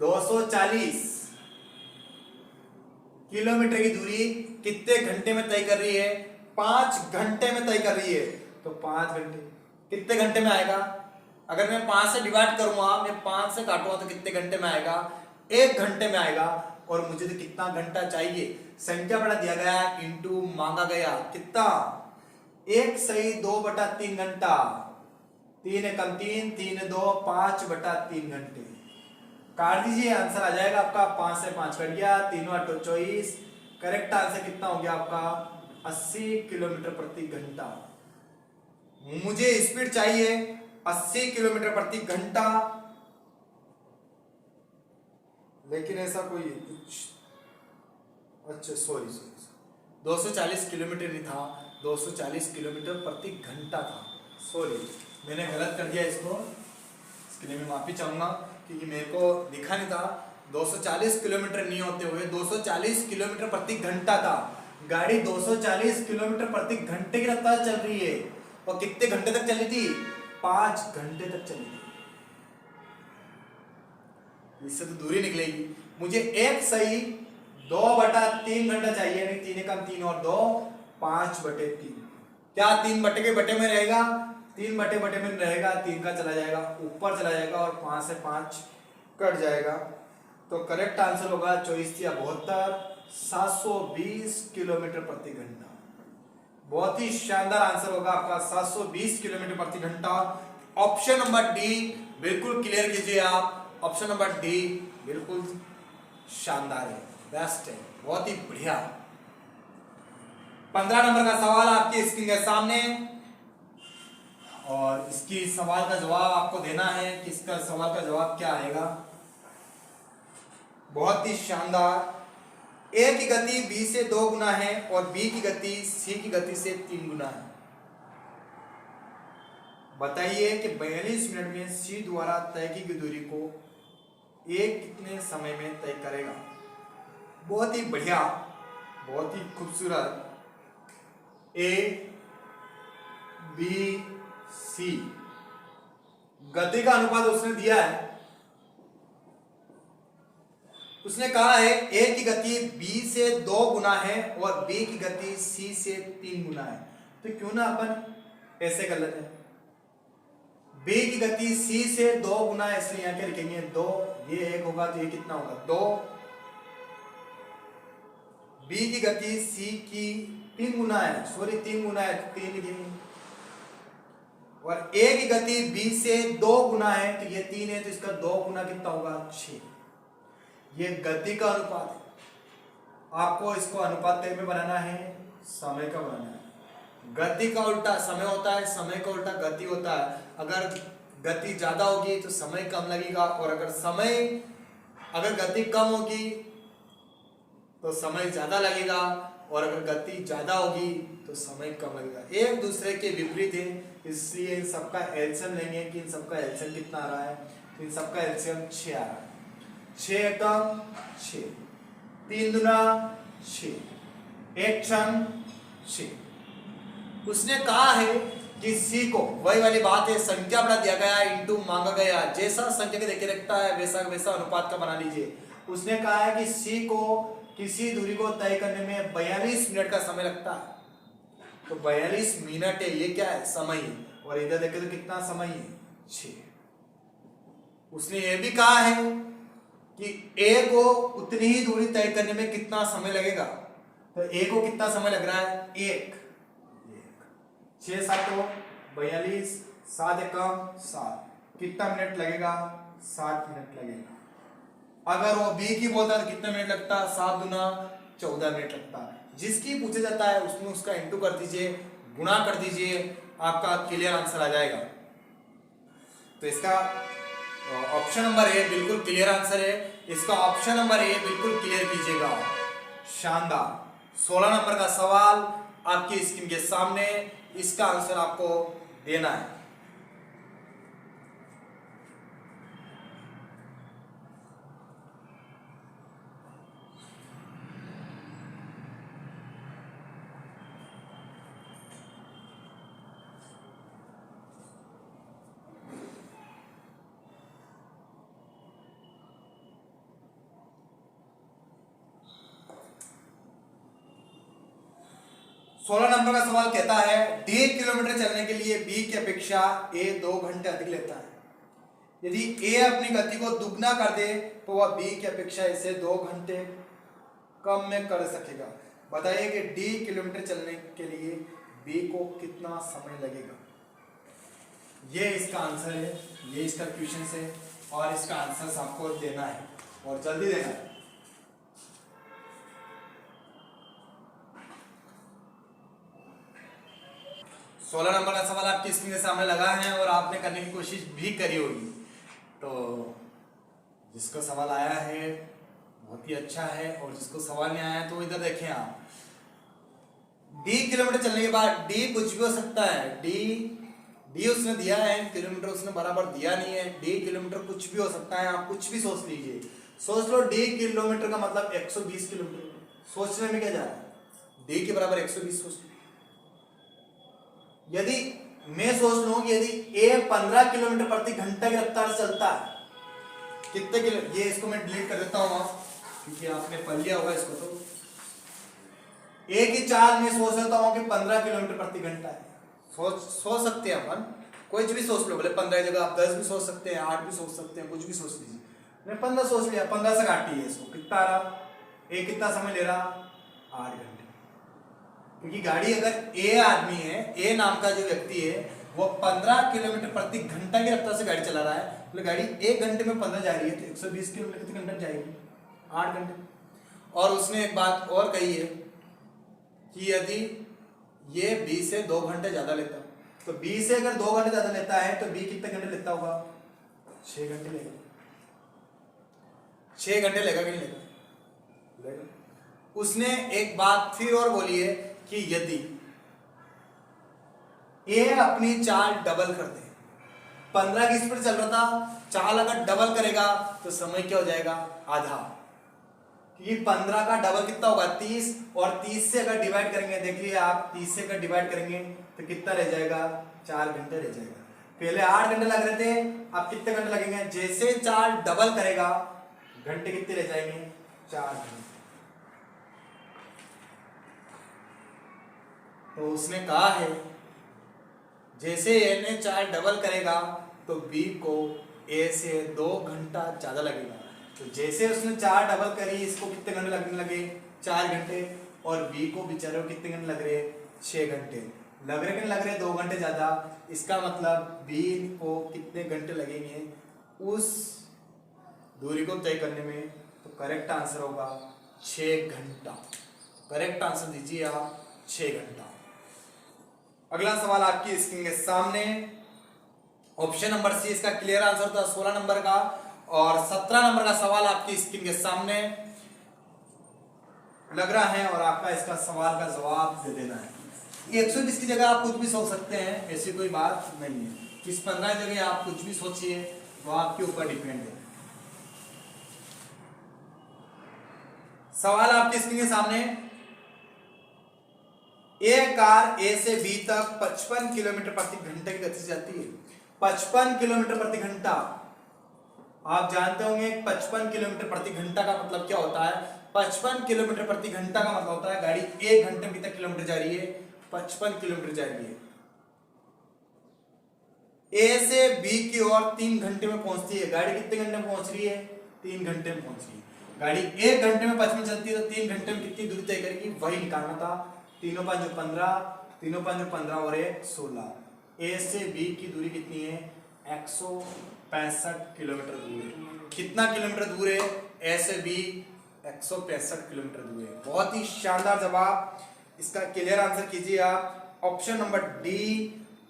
240 किलोमीटर की दूरी कितने घंटे में तय कर रही है? 5 घंटे में तय कर रही है। तो 5 घंटे कितने घंटे में आएगा? अगर मैं 5 से डिवाइड करूंगा, मैं 5 से काटूंगा तो कितने घंटे में आएगा? 1 घंटे में आएगा। और मुझे तो कितना घंटा चाहिए? संख्या बड़ा दिया गया इंटू मांगा गया कितना? 1/2 घंटा। 3 कम 3, 3 2 5/3 घंटे। काट दीजिए, आंसर आ जाएगा आपका 5 से 5 कट गया, 3 8 24। करेक्ट आंसर कितना हो गया आपका? 80 किलोमीटर प्रति घंटा। मुझे स्पीड चाहिए 80 किलोमीटर प्रति घंटा, लेकिन ऐसा कोई कुछ, अच्छा सॉरी 240 किलोमीटर नहीं था, 240 किलोमीटर प्रति घंटा था। सॉरी, मैंने गलत कर दिया इसको, इसके लिए मैं माफी चाहूंगा क्योंकि मेरे को दिखा नहीं था, 240 किलोमीटर नहीं होते हुए 240 किलोमीटर प्रति घंटा था। गाड़ी 240 किलोमीटर प्रति घंटे की रफ्तार चल रही है। और कितने घंटे तक चली थी? 5 घंटे तक चली थी। इससे तो दूरी निकलेगी। मुझे एक सही 2/3 घंटा चाहिए, नहीं 3 कम 3 और 2 5/3। क्या 3 बटे के बटे में रहेगा? 3 बटे बटे में रहेगा, 3 का चला जाएगा ऊपर चला जाएगा और 5 से 5 कट जाएगा। तो करेक्ट आंसर होगा 24 या 72 720 किलोमीटर प्रति घंटा। बहुत ही शानदार आंसर होगा आपका 720 किलोमीटर प्रति घंटा। ऑप्शन नंबर डी बिल्कुल क्लियर कीजिए आप। ऑप्शन नंबर डी बिल्कुल शानदार है, बेस्ट है, बहुत ही बढ़िया। 15 नंबर का सवाल आपकी स्क्रीन के सामने, और इसकी सवाल का जवाब आपको देना है कि इसका सवाल का जवाब क्या आएगा। बहुत ही शानदार। ए की गति बी से 2 गुना है और बी की गति सी की गति से 3 गुना है। बताइए कि 42 मिनट में सी द्वारा तय की दूरी को ए कितने समय में तय करेगा। बहुत ही बढ़िया, बहुत ही खूबसूरत। ए बी सी गति का अनुपात उसने दिया है। उसने कहा है ए की गति बी से 2 गुना है और बी की गति सी से 3 गुना है। तो क्यों ना अपन ऐसे कर लेते हैं, बी की गति सी से 2 गुना है, इसलिए यहां क्या लिखेंगे 2, ये 1 होगा तो ये कितना होगा 2। बी की गति सी की 3 गुना है, सॉरी 3 गुना है, 3 लिखेंगे। और ए की गति बी से 2 गुना है तो ये 3 है, तो इसका 2 गुना कितना होगा 6। ये गति का अनुपात है। आपको इसको अनुपात में बनाना है, समय का बनाना है। गति का उल्टा समय होता है, समय का उल्टा गति होता है। अगर गति ज्यादा होगी तो समय कम लगेगा, और अगर गति कम होगी तो समय ज्यादा लगेगा, और अगर गति ज्यादा होगी तो समय कम लगेगा। एक दूसरे के विपरीत है, इसलिए इन सबका एलसीएम लेंगे कि इन सबका एलसीएम कितना आ रहा है। तो इन सबका एलसीएम 6 आ रहा है। 6 एकम 6, 3 दुना 6, 1 छन 6। उसने कहा है कि सी को, वही वाली बात है, संख्या बड़ा दिया गया इनटू मांगा गया, जैसा संख्या के देखे रखता है वैसा वैसा अनुपात का बना लीजिए। उसने कहा है कि सी को किसी दूरी को तय करने में 42 मिनट का समय लगता है। तो 42 मिनट है, ये क्या है समय, और इधर देखे तो कितना समय है 6। उसने ये भी कहा है कि ए को उतनी ही दूरी तय करने में कितना समय लगेगा। तो ए को कितना समय लग रहा है 1, 6 7 42, 7 एकम 7, कितना मिनट लगेगा 7 मिनट लगेगा। अगर वो बी की बोलता है तो कितना मिनट लगता है 7 दुना 14 मिनट लगता है। जिसकी पूछा जाता है उसमें उसका इंटू कर दीजिए, गुणा कर दीजिए, आपका क्लियर आंसर आ जाएगा। तो इसका ऑप्शन नंबर ए बिल्कुल क्लियर आंसर है। इसका ऑप्शन नंबर ए बिल्कुल क्लियर कीजिएगा। शानदार। 16 नंबर का सवाल आपकी स्क्रीन के सामने, इसका आंसर आपको देना है। सोलह नंबर का सवाल कहता है डी किलोमीटर चलने के लिए बी की अपेक्षा ए 2 घंटे अधिक लेता है। यदि ए अपनी गति को दुगना कर दे तो वह बी की अपेक्षा इसे 2 घंटे कम में कर सकेगा। बताइए कि डी किलोमीटर चलने के लिए बी को कितना समय लगेगा। ये इसका आंसर है, ये इसका क्वेश्चन है, और इसका आंसर आपको देना है और जल्दी देना है। सोलह नंबर का सवाल आपकी स्क्रीन के सामने लगा है और आपने करने की कोशिश भी करी होगी। तो जिसको सवाल आया है बहुत ही अच्छा है, और जिसको सवाल नहीं आया तो इधर देखें आप। डी किलोमीटर चलने के बाद डी कुछ भी हो सकता है, डी डी उसने दिया है, किलोमीटर उसने बराबर दिया नहीं है। डी किलोमीटर कुछ भी हो सकता है, आप कुछ भी सोच लीजिए। सोच लो डी किलोमीटर का मतलब 120 किलोमीटर। सोचने में क्या जा रहा है, डी के बराबर 120 सोच लो। यदि मैं सोच लूं कि यदि ए 15 किलोमीटर प्रति घंटा की रफ्तार से चलता है, कितने किलो, ये इसको मैं डिलीट कर देता हूं क्योंकि आपने पढ़ लिया होगा इसको। तो ए की चाल में सोच लेता हूं कि 15 किलोमीटर प्रति घंटा है। सोच सकते हैं अपन, कुछ भी सोच लो, भले 15 की जगह आप 10 भी सोच सकते हैं, 8 भी सोच सकते हैं, कुछ भी सोच लीजिए। मैंने 15 सोच लिया, 15 से काटिए इसको, कितना आ रहा, ए कितना समय ले रहा, 8 घंटे। क्योंकि गाड़ी अगर ए आदमी है, ए नाम का जो व्यक्ति है, वो 15 किलोमीटर प्रति घंटा की रफ्तार से गाड़ी चला रहा है, तो गाड़ी 1 घंटे में 15 जा रही है, तो 120 किलोमीटर कितने घंटे जाएगी, 8 घंटे। और उसने एक बात और कही है कि यदि ये बी से 2 घंटे ज्यादा लेता, तो बी से अगर 2 घंटे ज्यादा लेता है तो बी कितने घंटे लेता होगा, 6 घंटे लेगा। 6 घंटे लेगा कि नहीं लेगा? उसने एक बात फिर और बोली है कि यदि ए अपनी चाल डबल कर दे, 15 की स्पीड चल रहा था, चाल अगर डबल करेगा तो समय क्या हो जाएगा, आधा। क्योंकि 15 का डबल कितना होगा, 30, और 30 से अगर डिवाइड करेंगे, देखिए आप 30 से अगर डिवाइड करेंगे तो कितना रह जाएगा, 4 घंटे रह जाएगा। पहले 8 घंटे लग रहे थे, अब कितने घंटे लगेंगे, जैसे चाल डबल करेगा घंटे कितने रह जाएंगे, 4 घंटे। तो उसने कहा है जैसे ए ने चाल डबल करेगा तो बी को ए से 2 घंटा ज्यादा लगेगा। तो जैसे उसने 4 डबल करी, इसको कितने घंटे लगने लगे, 4 घंटे, और बी को बेचारे को कितने घंटे लग रहे, 6 घंटे लग रहे, लग रहे 2 घंटे ज्यादा। इसका मतलब बी को कितने घंटे लगेंगे उस दूरी को तय करने में, तो करेक्ट आंसर होगा 6 घंटा। करेक्ट आंसर दीजिए आप 6 घंटा। अगला सवाल आपकी स्क्रीन के सामने, ऑप्शन नंबर सी इसका क्लियर आंसर था 16 नंबर का, और 17 नंबर का सवाल आपकी स्क्रीन के सामने लग रहा है, और आपका इसका सवाल का जवाब दे देना है। ये 120 की जगह आप कुछ भी सोच सकते हैं, ऐसी कोई बात नहीं है। इस 15 की जगह आप कुछ भी सोचिए, वो आपके ऊपर डिपेंड है। सवाल आपकी स्क्रीन के सामने, एक कार ए से बी तक 55 किलोमीटर प्रति घंटे की गति से जाती है। 55 किलोमीटर प्रति घंटा, आप जानते होंगे 55 किलोमीटर प्रति घंटा का मतलब क्या होता है। 55 किलोमीटर प्रति घंटा का मतलब होता है गाड़ी 1 घंटे में कितना किलोमीटर जा रही है, 55 किलोमीटर जा रही है। ए से बी की ओर 3 घंटे में पहुंचती है, गाड़ी कितने घंटे में पहुंच रही है, 3 घंटे में पहुंच रही है। गाड़ी 1 घंटे में 55 चलती है, तो 3 घंटे में कितनी दूरी तय करेगी, वही निकालना था। 3 × 5 = 15, 3 × 5 = 15 और 1 = 16। ए से बी की दूरी कितनी है, 165 किलोमीटर दूर है। कितना किलोमीटर दूर है, ए से बी 165 किलोमीटर दूर है। बहुत ही शानदार जवाब, इसका क्लियर आंसर कीजिए आप ऑप्शन नंबर डी।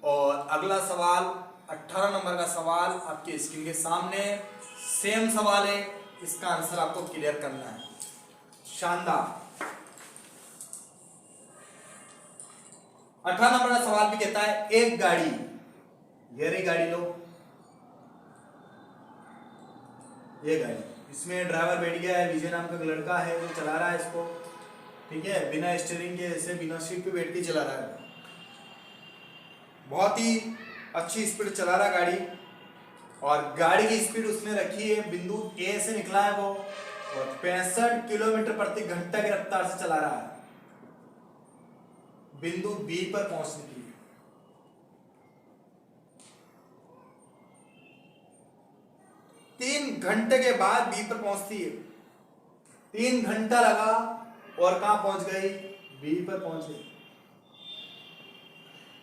और अगला सवाल 18 नंबर का सवाल आपके स्क्रीन के सामने, सेम सवाल है, इसका आंसर आपको क्लियर करना है। शानदार। 18 नंबर का सवाल भी कहता है, एक गाड़ी, ये रही गाड़ी, लो ये गाड़ी, इसमें ड्राइवर बैठ गया है, विजय नाम का लड़का है जो चला रहा है इसको, ठीक है, बिना स्टीयरिंग के, ऐसे बिना सीट पे बैठ के चला रहा है। बहुत ही अच्छी स्पीड चला रहा गाड़ी, और गाड़ी की स्पीड उसने रखी है, बिंदु ए से निकला है वो, और 65 किलोमीटर प्रति घंटा की रफ्तार से चला रहा है बिंदु बी पर पहुंचने के लिए। 3 घंटे के बाद बी पर पहुंचती है। 3 घंटा लगा और कहां पहुंच गई, बी पर पहुंच गई।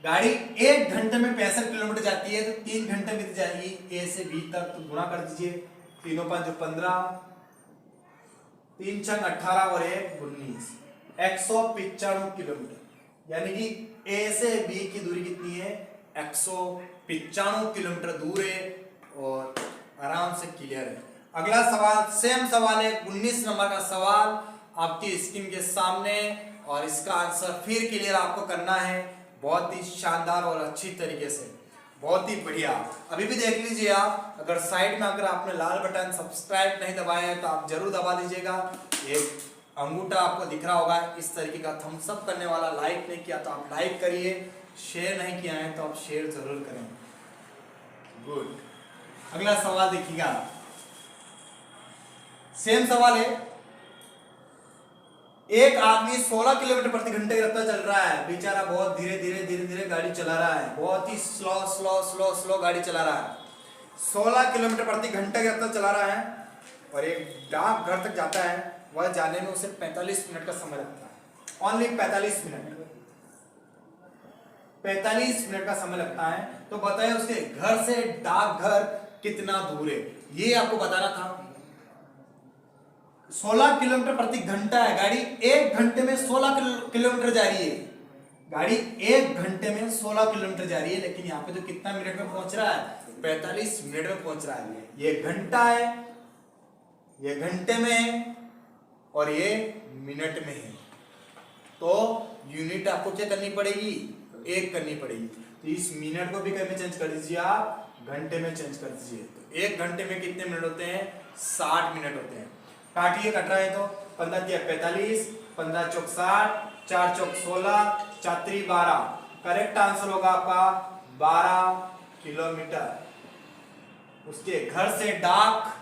गाड़ी 1 घंटे में 65 किलोमीटर जाती है, तो 3 घंटे में जाएगी ए से बी तक, तो गुणा कर दीजिए, 3 × 5 = 15, 3 × 6 = 18 और 1 = 19, 195 किलोमीटर। यानी कि ए से बी की दूरी कितनी है, 195 किलोमीटर दूर है, और आराम से क्लियर है। अगला सवाल सेम सवाल है, 19 नंबर का सवाल आपकी स्क्रीन के सामने, और इसका आंसर फिर क्लियर आपको करना है बहुत ही शानदार और अच्छी तरीके से। बहुत ही बढ़िया। अभी भी देख लीजिए आप, अगर साइड में अगर आपने लाल बटन सब्सक्राइब नहीं दबाए हैं तो आप जरूर दबा दीजिएगा। एक अंगूठा आपको दिख रहा होगा इस तरीके का थम्स अप करने वाला, लाइक नहीं किया तो आप लाइक करिए, शेयर नहीं किया है तो आप शेयर जरूर करें। गुड। अगला सवाल देखिएगा, सेम सवाल है। एक आदमी 16 किलोमीटर प्रति घंटे की रफ्तार चल रहा है, बेचारा बहुत धीरे धीरे धीरे धीरे गाड़ी चला रहा है, बहुत ही स्लो स्लो स्लो स्लो गाड़ी चला रहा है। 16 किलोमीटर प्रति घंटे की रफ्तार चला रहा है और एक डाक घर तक जाता है, वह जाने में उसे 45 मिनट का समय लगता है। ओनली 45 मिनट, 45 मिनट का समय लगता है। तो बताइए उसके घर से डाकघर कितना दूर है, ये आपको बताना था। 16 किलोमीटर प्रति घंटा है, गाड़ी 1 घंटे में 16 किलोमीटर जा रही है, गाड़ी 1 घंटे में 16 किलोमीटर जा रही है, लेकिन यहाँ पे तो कितना मिनट में पहुंच रहा है, 45 मिनट में पहुंच रहा है। ये घंटा है, ये घंटे में है और ये मिनट में है, तो यूनिट आपको क्या करनी पड़ेगी, 1 करनी पड़ेगी। तो इस मिनट को भी कैसे चेंज कर दीजिए आप, घंटे में चेंज कर दीजिए। तो 1 घंटे में कितने मिनट होते हैं, 60 मिनट होते हैं। काटिए, कट रहा है तो 15 × 45, 15 × 4 60, 4 × 16, 4 × 12। करेक्ट आंसर होगा आपका 12 किलोमीटर। उसके घर से डाक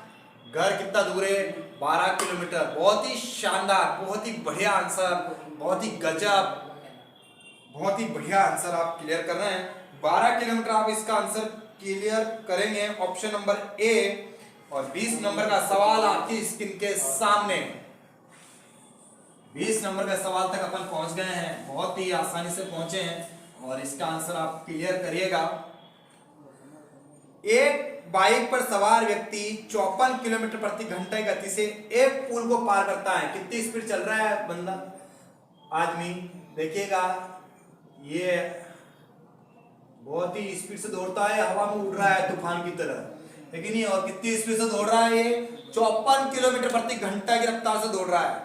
घर कितना दूर है, 12 किलोमीटर। बहुत ही शानदार, बहुत ही बढ़िया आंसर, बहुत ही गजब, बहुत ही बढ़िया आंसर आप क्लियर कर रहे हैं। 12 किलोमीटर आप इसका आंसर क्लियर करेंगे, ऑप्शन नंबर ए। और 20 नंबर का सवाल आपकी स्क्रीन के सामने, 20 नंबर का सवाल तक अपन पहुंच गए हैं, बहुत ही आसानी से पहुंचे हैं और इसका आंसर आप क्लियर करिएगा। एक बाइक पर सवार व्यक्ति 54 किलोमीटर प्रति घंटे की गति से एक पुल को पार करता है। कितनी स्पीड चल रहा है बंदा, आदमी, देखिएगा, ये बहुत ही स्पीड से दौड़ता है, हवा में उड़ रहा है तूफान की तरह, लेकिन ये और कितनी स्पीड से दौड़ रहा है, ये 54 किलोमीटर प्रति घंटा की रफ्तार से दौड़ रहा है।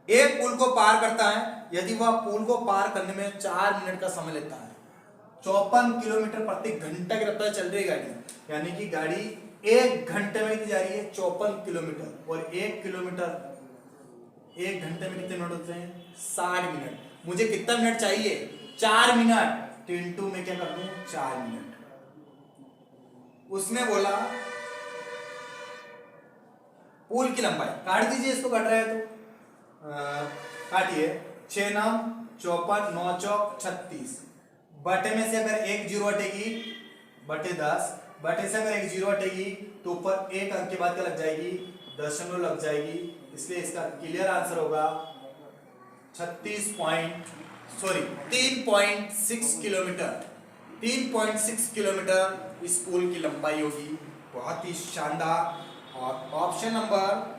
एक पुल को पार करता है, यदि वह पुल को पार करने में 4 मिनट का समय लेता है। 54 किलोमीटर प्रति घंटा की रफ्तार चल रही है गाड़ी, यानी कि गाड़ी 1 घंटे में जा रही है 54 किलोमीटर, और 1 किलोमीटर 1 घंटे में कितने मिनट होते हैं, 60 मिनट। मुझे कितना मिनट चाहिए, 4 मिनट, तो इंटू में क्या कर दूं, 4 मिनट। उसने बोला पुल की लंबाई, काट दीजिए इसको, कट रहा है तो काटिए। 6 9 54, 9 चौक 36, बटे में से अगर 1 जीरो हटेगी, बटे 10, बटे से अगर 1 जीरो हटेगी तो ऊपर 1 अंक के बाद क्या लग जाएगी, दशमलव लग जाएगी, इसलिए इसका क्लियर आंसर होगा 3.6 किलोमीटर। 3.6 किलोमीटर इस पुल की लंबाई होगी, बहुत ही शानदार। और ऑप्शन नंबर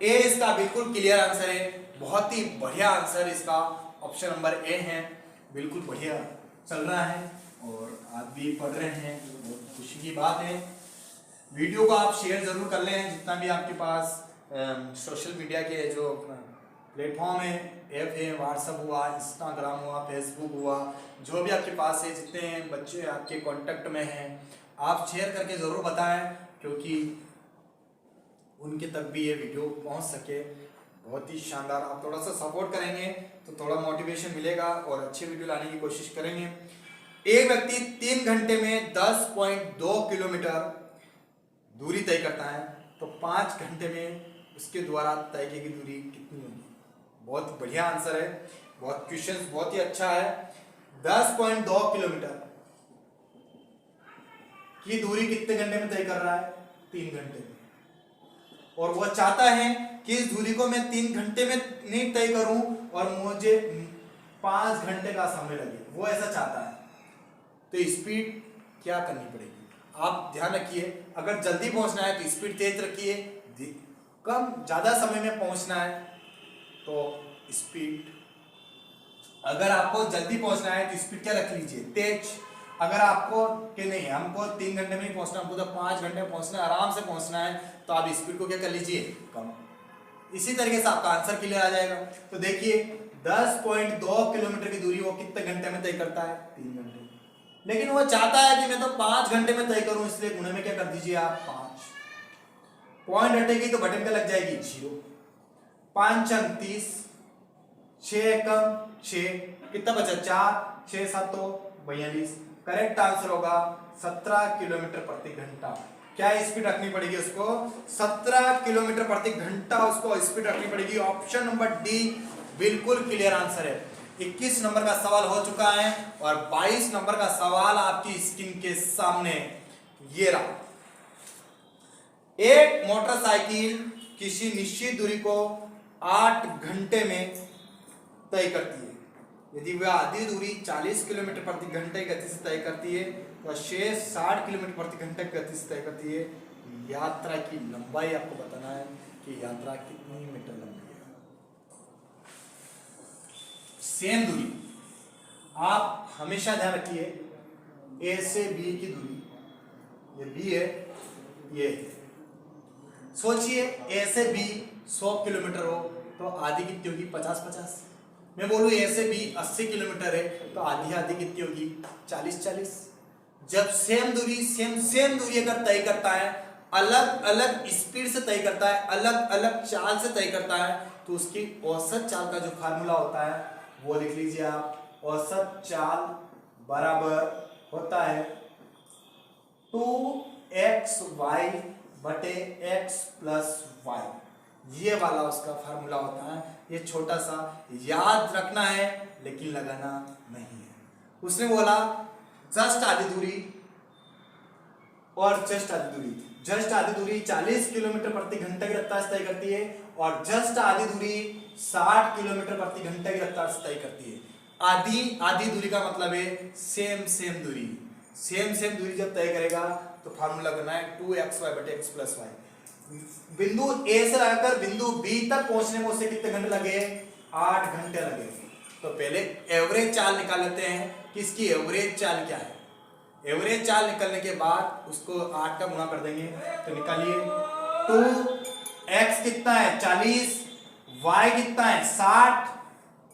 ए इसका बिल्कुल क्लियर आंसर है, बहुत ही बढ़िया आंसर इसका ऑप्शन नंबर ए है, बिल्कुल बढ़िया चल रहा है और आप भी पढ़ रहे हैं, बहुत खुशी की बात है। वीडियो को आप शेयर जरूर कर लें, जितना भी आपके पास सोशल मीडिया के जो प्लेटफॉर्म है, ऐप है, व्हाट्सअप हुआ, इंस्टाग्राम हुआ, फेसबुक हुआ, जो भी आपके पास है, जितने बच्चे आपके कांटेक्ट में हैं, आप शेयर करके ज़रूर बताएं, क्योंकि उनके तक भी ये वीडियो पहुंच सके। बहुत ही शानदार, आप थोड़ा सा सपोर्ट करेंगे तो थोड़ा मोटिवेशन मिलेगा और अच्छी वीडियो लाने की कोशिश करेंगे। एक व्यक्ति 3 घंटे में 10.2 किलोमीटर दूरी तय करता है, तो 5 घंटे में उसके द्वारा तय की गई दूरी कितनी होगी। बहुत बढ़िया आंसर है, बहुत क्वेश्चन बहुत ही अच्छा है। 10.2 किलोमीटर की दूरी कितने घंटे में तय कर रहा है, 3 घंटे में, और वह चाहता है कि इस दूरी को मैं 3 घंटे में नहीं तय करूं और मुझे 5 घंटे का समय लगे, वो ऐसा चाहता है। तो स्पीड क्या करनी पड़ेगी, आप ध्यान रखिए। अगर जल्दी पहुंचना है तो स्पीड तेज रखिए, कम ज्यादा समय में पहुंचना है तो स्पीड, अगर आपको जल्दी पहुंचना है तो स्पीड क्या रख लीजिए, तेज। अगर आपको कि नहीं हमको 3 घंटे में ही पहुंचना, हमको तो 5 घंटे में पहुंचना है, आराम से पहुंचना है, तो आप स्पीड को क्या कर लीजिए, कम। इसी तरीके से आपका आंसर क्लियर आ जाएगा। तो देखिए 10.2 किलोमीटर की दूरी वो कितने घंटे में तय करता है? 3 घंटे। लेकिन वो चाहता है कि मैं तो 5 घंटे में तय करूं, इसलिए गुणे में क्या कर दीजिए आप 5। पॉइंट हटेगी तो बटन क्या लग जाएगी 0। 5 अंक 30, 6 एकम 6, कितना बचा 4, 6 7 42। करेक्ट आंसर होगा 17 किलोमीटर प्रति घंटा। क्या स्पीड रखनी पड़ेगी उसको? 17 किलोमीटर प्रति घंटा उसको स्पीड रखनी पड़ेगी। ऑप्शन नंबर डी बिल्कुल क्लियर आंसर है। 21 नंबर का सवाल हो चुका है और 22 नंबर का सवाल आपकी स्क्रीन के सामने ये रहा। एक मोटरसाइकिल किसी निश्चित दूरी को 8 घंटे में तय करती है। यदि वह आधी दूरी 40 किलोमीटर प्रति घंटे की गति से तय करती है तो शेष 60 किलोमीटर प्रति घंटे की गति से तय करती है। यात्रा की लंबाई आपको बताना है कि यात्रा कितनी मीटर लंबी है। सेम दूरी आप हमेशा ध्यान रखिए, ए से बी की दूरी, ये बी है, ये सोचिए ए से बी 100 किलोमीटर हो तो आधी कितनी होगी? 50-50। मैं बोलूं ए से बी 80 किलोमीटर है तो आधी आधी कितनी होगी? 40-40। जब सेम दूरी अगर तय करता है, अलग अलग स्पीड से तय करता है, अलग अलग चाल से तय करता है, तो उसकी औसत चाल का जो फार्मूला होता है वो लिख लीजिए आप। औसत चाल बराबर होता है 2xy बटे x प्लस y। ये वाला उसका फार्मूला होता है। ये छोटा सा याद रखना है लेकिन लगाना नहीं है। उसने बोला जस्ट आधी दूरी और जस्ट आधी दूरी। जस्ट आधी दूरी 40 किलोमीटर प्रति घंटे की रफ्तार से तय करती है और जस्ट आधी दूरी 60 किलोमीटर प्रति घंटे की रफ्तार से तय करती है। आधी आधी दूरी का मतलब है सेम दूरी। सेम दूरी जब तय करेगा तो फार्मूला करना है 2xy बटे x प्लस y। बिंदु A से आकर बिंदु B तक पहुंचने में उसे कितने घंटे लगे? 8 घंटे लगे। तो पहले एवरेज चाल निकाल लेते हैं कि इसकी एवरेज चाल क्या है। एवरेज चाल निकलने के बाद उसको 8 का गुणा कर देंगे तो निकालिए 2x कितना है 40, y कितना है 60,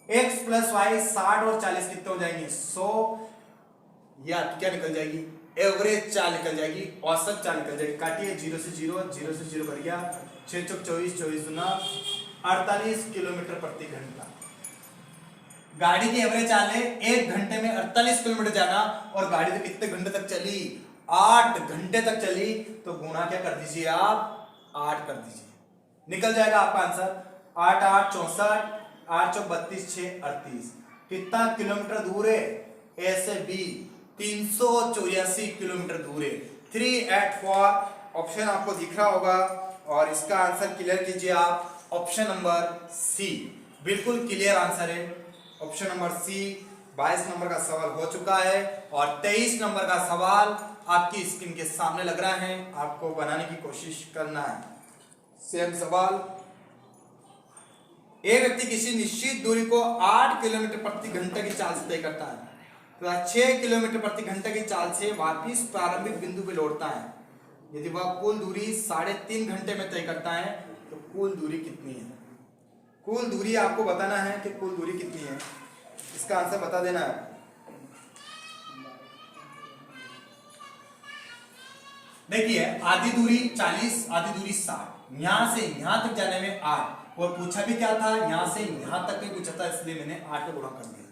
x प्लस y 60 और 40 कितने हो जाएंगे 100। या क्या निकल जाएगी? एवरेज चाल निकल जाएगी, औसत चाल निकल जाएगी। काटिए 0 से 0 कर गया 6 चौक 24, 24 दूना 48 किलोमीटर प्रति घंटा। गाड़ी की एवरेज चाल है 1 घंटे में 48 किलोमीटर जाना और गाड़ी तो कितने घंटे तक चली? 8 घंटे तक चली। तो गुणा क्या कर दीजिए आप? 8 कर दीजिए, निकल जाएगा आपका आंसर 8 8 64, 8 चौक 32, 6 38। कितना किलोमीटर दूर है? ए से बी 384 किलोमीटर दूर है। 384 ऑप्शन आपको दिख रहा होगा और इसका आंसर क्लियर कीजिए आप। ऑप्शन नंबर सी बिल्कुल क्लियर आंसर है। Option number C. 22 नंबर का सवाल हो चुका है और 23 नंबर का सवाल आपकी स्क्रीन के सामने लग रहा है, आपको बनाने की कोशिश करना है। सेम सवाल। एक व्यक्ति किसी निश्चित दूरी को 8 किलोमीटर प्रति घंटे की चाल से तय करता है तो 6 किलोमीटर प्रति घंटे की चाल से वापिस प्रारंभिक बिंदु पे लौटता है। यदि वह कुल दूरी 3.5 घंटे में तय करता है तो कुल दूरी कितनी है? कुल दूरी आपको बताना है कि कुल दूरी कितनी है, इसका आंसर बता देना है। देखिए आधी दूरी 40, आधी दूरी 60, यहां से यहां तक जाने में 8 और पूछा भी क्या था? यहां से यहां तक भी पूछा था, इसलिए मैंने 8 को गुणा कर दिया।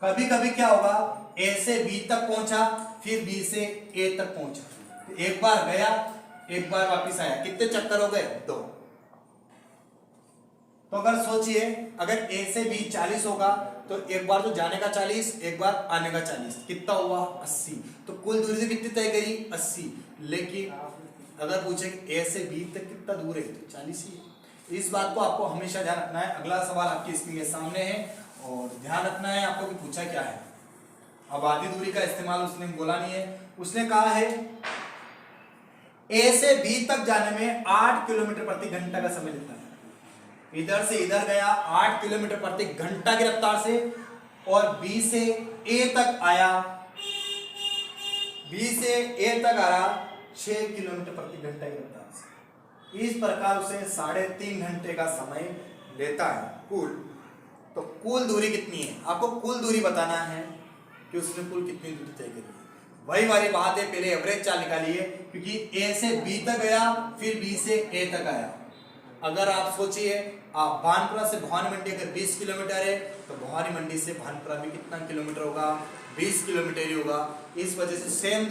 कभी कभी क्या होगा? ए से बी तक पहुंचा, फिर बी से ए तक पहुंचा, एक बार गया एक बार वापिस आया, कितने चक्कर हो गए? 2। तो अगर सोचिए अगर ए से बी 40 होगा तो एक बार तो जाने का 40, एक बार आने का 40, कितना हुआ? 80। तो कुल दूरी से कितनी तय करी? 80। लेकिन अगर पूछे ए से बी तक कितना दूर है तो 40 ही। इस बात को आपको हमेशा ध्यान रखना है। अगला सवाल आपकी स्क्रीन के सामने है और ध्यान रखना है आपको कि पूछा क्या है। अब आधी दूरी का इस्तेमाल उसने बोला नहीं है, उसने कहा है ए से बी तक जाने में 8 किलोमीटर प्रति घंटा का समय लगता है। इधर से इधर गया 8 किलोमीटर प्रति घंटा की रफ्तार से और बी से ए तक आया, बी से ए तक आया 6 किलोमीटर प्रति घंटा की रफ्तार से। इस प्रकार उसे 3.5 घंटे का समय लेता है कुल। तो कुल दूरी कितनी है, आपको कुल दूरी बताना है कि उसने कुल कितनी दूरी तय करी है। वही वाली बात है, पहले एवरेज चाल निकालिए, क्योंकि ए से बी तक गया फिर बी से ए तक आया। अगर आप सोचिए, आप भानपुरा से भवानी मंडी अगर 20 किलोमीटर है तो भवानी मंडी से भानपुरा में कितना किलोमीटर होगा, 20 किलोमीटर ही होगा। इस वजह से सेम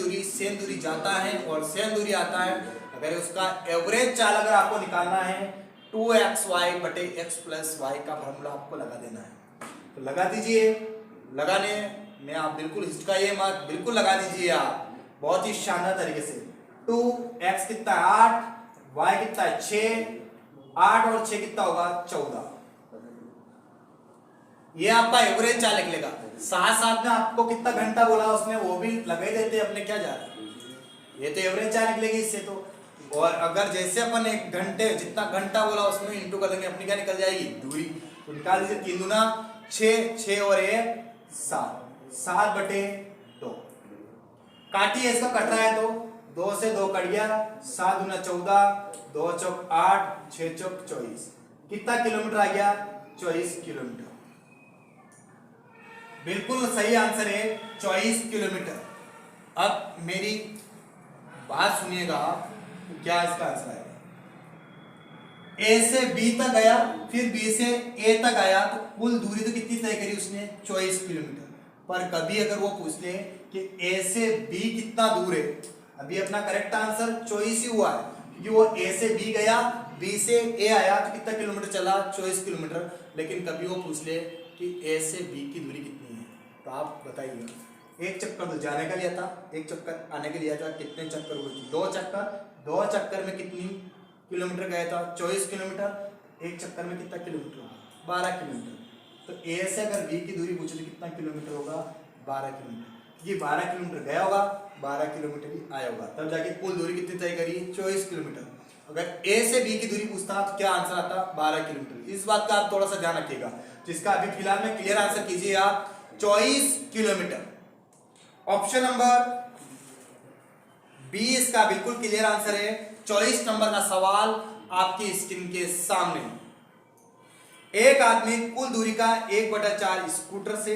दूरी जाता है और सेम दूरी आता है। अगर उसका एवरेज चाल अगर आपको निकालना है 2xy बटे x प्लस वाई का फॉर्मूला आपको लगा देना है, तो लगा दीजिए। लगाने में आप बिल्कुल हिचकाइए मत, बिल्कुल लगा दीजिए आप बहुत ही शानदार तरीके से। 2x कितना 8, y कितना 6, 8 और 6 कितना होगा 14। ये आपका एवरेज चाल निकलेगा। साथ साथ में आपको कितना घंटा बोला उसने वो भी लगा ही देते, अपने क्या जा रहा है, ये तो एवरेज चाल निकलेगी इससे तो। और अगर जैसे अपन 1 घंटे जितना घंटा बोला उसमें इंटू कर देंगे, अपनी क्या निकल जाएगी दूरी, तो निकाल दीजिए 3 दूना 6, 6 और 1 7, 7 बटे 2। काटिए, इसका कट रहा है तो 2 से 2 कट गया, 7 दूना 14, 2 चौक 8, 6 चौक 24। कितना किलोमीटर आ गया 24 किलोमीटर। बिल्कुल सही आंसर है 24 किलोमीटर। अब मेरी बात सुनिएगा, क्या इसका आंसर आएगा। ए से बी तक गया फिर बी से ए तक आया, तो कुल दूरी तो कितनी तय करी उसने 24 किलोमीटर। पर कभी अगर वो पूछ ले कि ए से बी कितना दूर है, अभी अपना करेक्ट आंसर 24 ही हुआ है, क्योंकि वो ए से बी गया, बी से ए आया, तो कितना किलोमीटर चला 24 किलोमीटर। लेकिन कभी वो पूछ ले कि ए से बी की दूरी कितनी है, तो आप बताइएगा। एक चक्कर तो जाने का लिया था, एक चक्कर आने के लिया था, कितने चक्कर हुए थे 2 चक्कर। 2 चक्कर में कितनी किलोमीटर गया था 24 किलोमीटर। एक चक्कर में कितना किलोमीटर होगा 12 किलोमीटर। तो ए से अगर बी की दूरी पूछे तो कितना किलोमीटर होगा 12 किलोमीटर। ये 12 किलोमीटर गया होगा, 12 किलोमीटर ही आया होगा, तब जाके कुल दूरी कितनी तय करी 24 किलोमीटर। अगर ए से बी की दूरी पूछता तो क्या आंसर आता 12 किलोमीटर। इस बात का आप थोड़ा सा ध्यान रखिएगा, जिसका अभी फिलहाल में क्लियर आंसर कीजिए आप 24 किलोमीटर। ऑप्शन नंबर बी इसका बिल्कुल क्लियर आंसर है। 24 नंबर का सवाल आपकी स्क्रीन के सामने। एक आदमी कुल दूरी का 1/4 स्कूटर से,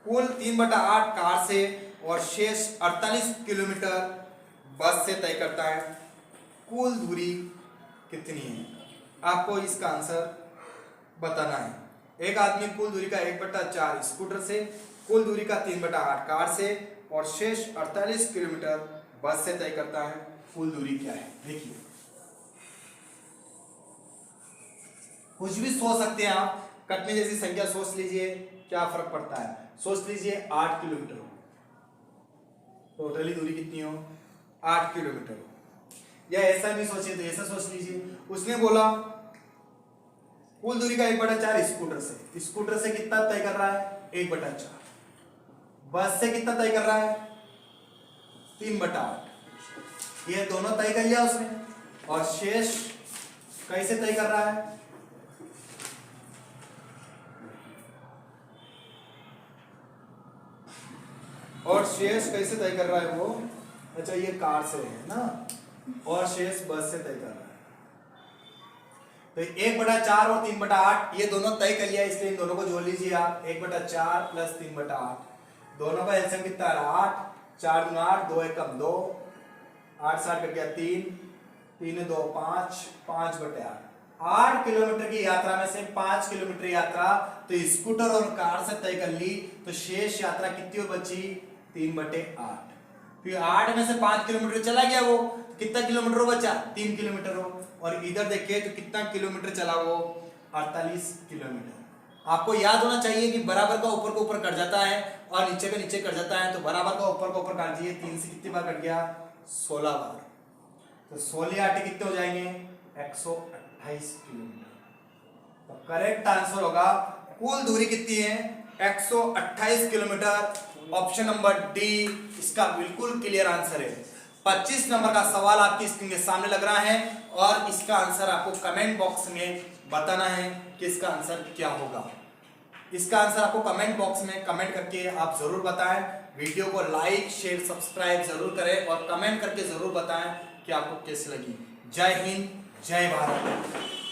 कुल 3/8 कार से और शेष 48 किलोमीटर बस से तय करता है। कुल दूरी कितनी है, आपको इसका आंसर बताना है। एक आदमी कुल दूरी का 1/4 स्कूटर से, कुल दूरी का 3/8 कार से और शेष 48 किलोमीटर बस से तय करता है। कुल दूरी क्या है, देखिए। कुछ भी सोच सकते हैं आप, कटने जैसी संख्या सोच लीजिए, क्या फर्क पड़ता है। सोच लीजिए 8 किलोमीटर हो, टोटली दूरी कितनी हो 8 किलोमीटर हो। या ऐसा नहीं सोचिए तो ऐसा सोच लीजिए, उसने बोला कुल दूरी का 1/4 स्कूटर से, स्कूटर से कितना तय कर रहा है 1/4, बस से कितना तय कर रहा है 3/8। ये दोनों तय कर लिया उसने, और शेष कैसे तय कर रहा है, और शेष कैसे तय कर रहा है वो, अच्छा ये कार से है ना, और शेष बस से तय कर रहा है। तो 1/4 और 3/8 ये दोनों तय कर लिया, इसलिए इन दोनों को जोड़ लीजिए आप। 1/4 प्लस 3/8, दोनों का एलसीएम कितना है 8, 4 दूना 8, 2 एकम 2, 8 7 कट गया 3, 3 2 5, 5/8। 8 किलोमीटर की यात्रा में से 5 किलोमीटर यात्रा तो स्कूटर और कार से तय कर ली, तो शेष यात्रा कितनी बची 3/8। फिर 8 में से 5 किलोमीटर चला गया वो, कितना किलोमीटर बचा 3 किलोमीटर हो। और इधर देखिए तो कितना किलोमीटर चला वो 48 किलोमीटर। आपको याद होना चाहिए कि बराबर का ऊपर को ऊपर कट जाता है और नीचे का नीचे कट जाता है, तो बराबर का ऊपर को ऊपर काट दिए, 3 से कितनी बार कट गया 16 बार। तो 16 8 कितने हो जाएंगे 128 किलोमीटर। तो करेक्ट आंसर होगा कुल दूरी कितनी है 128 किलोमीटर। ऑप्शन नंबर डी इसका बिल्कुल क्लियर आंसर है। 25 नंबर का सवाल आपकी स्क्रीन के सामने लग रहा है और इसका आंसर आपको कमेंट बॉक्स में बताना है कि इसका आंसर क्या होगा। इसका आंसर आपको कमेंट बॉक्स में कमेंट करके आप जरूर बताएं। वीडियो को लाइक शेयर सब्सक्राइब जरूर करें और कमेंट करके जरूर बताएं कि आपको कैसी लगी। जय हिंद, जय भारत।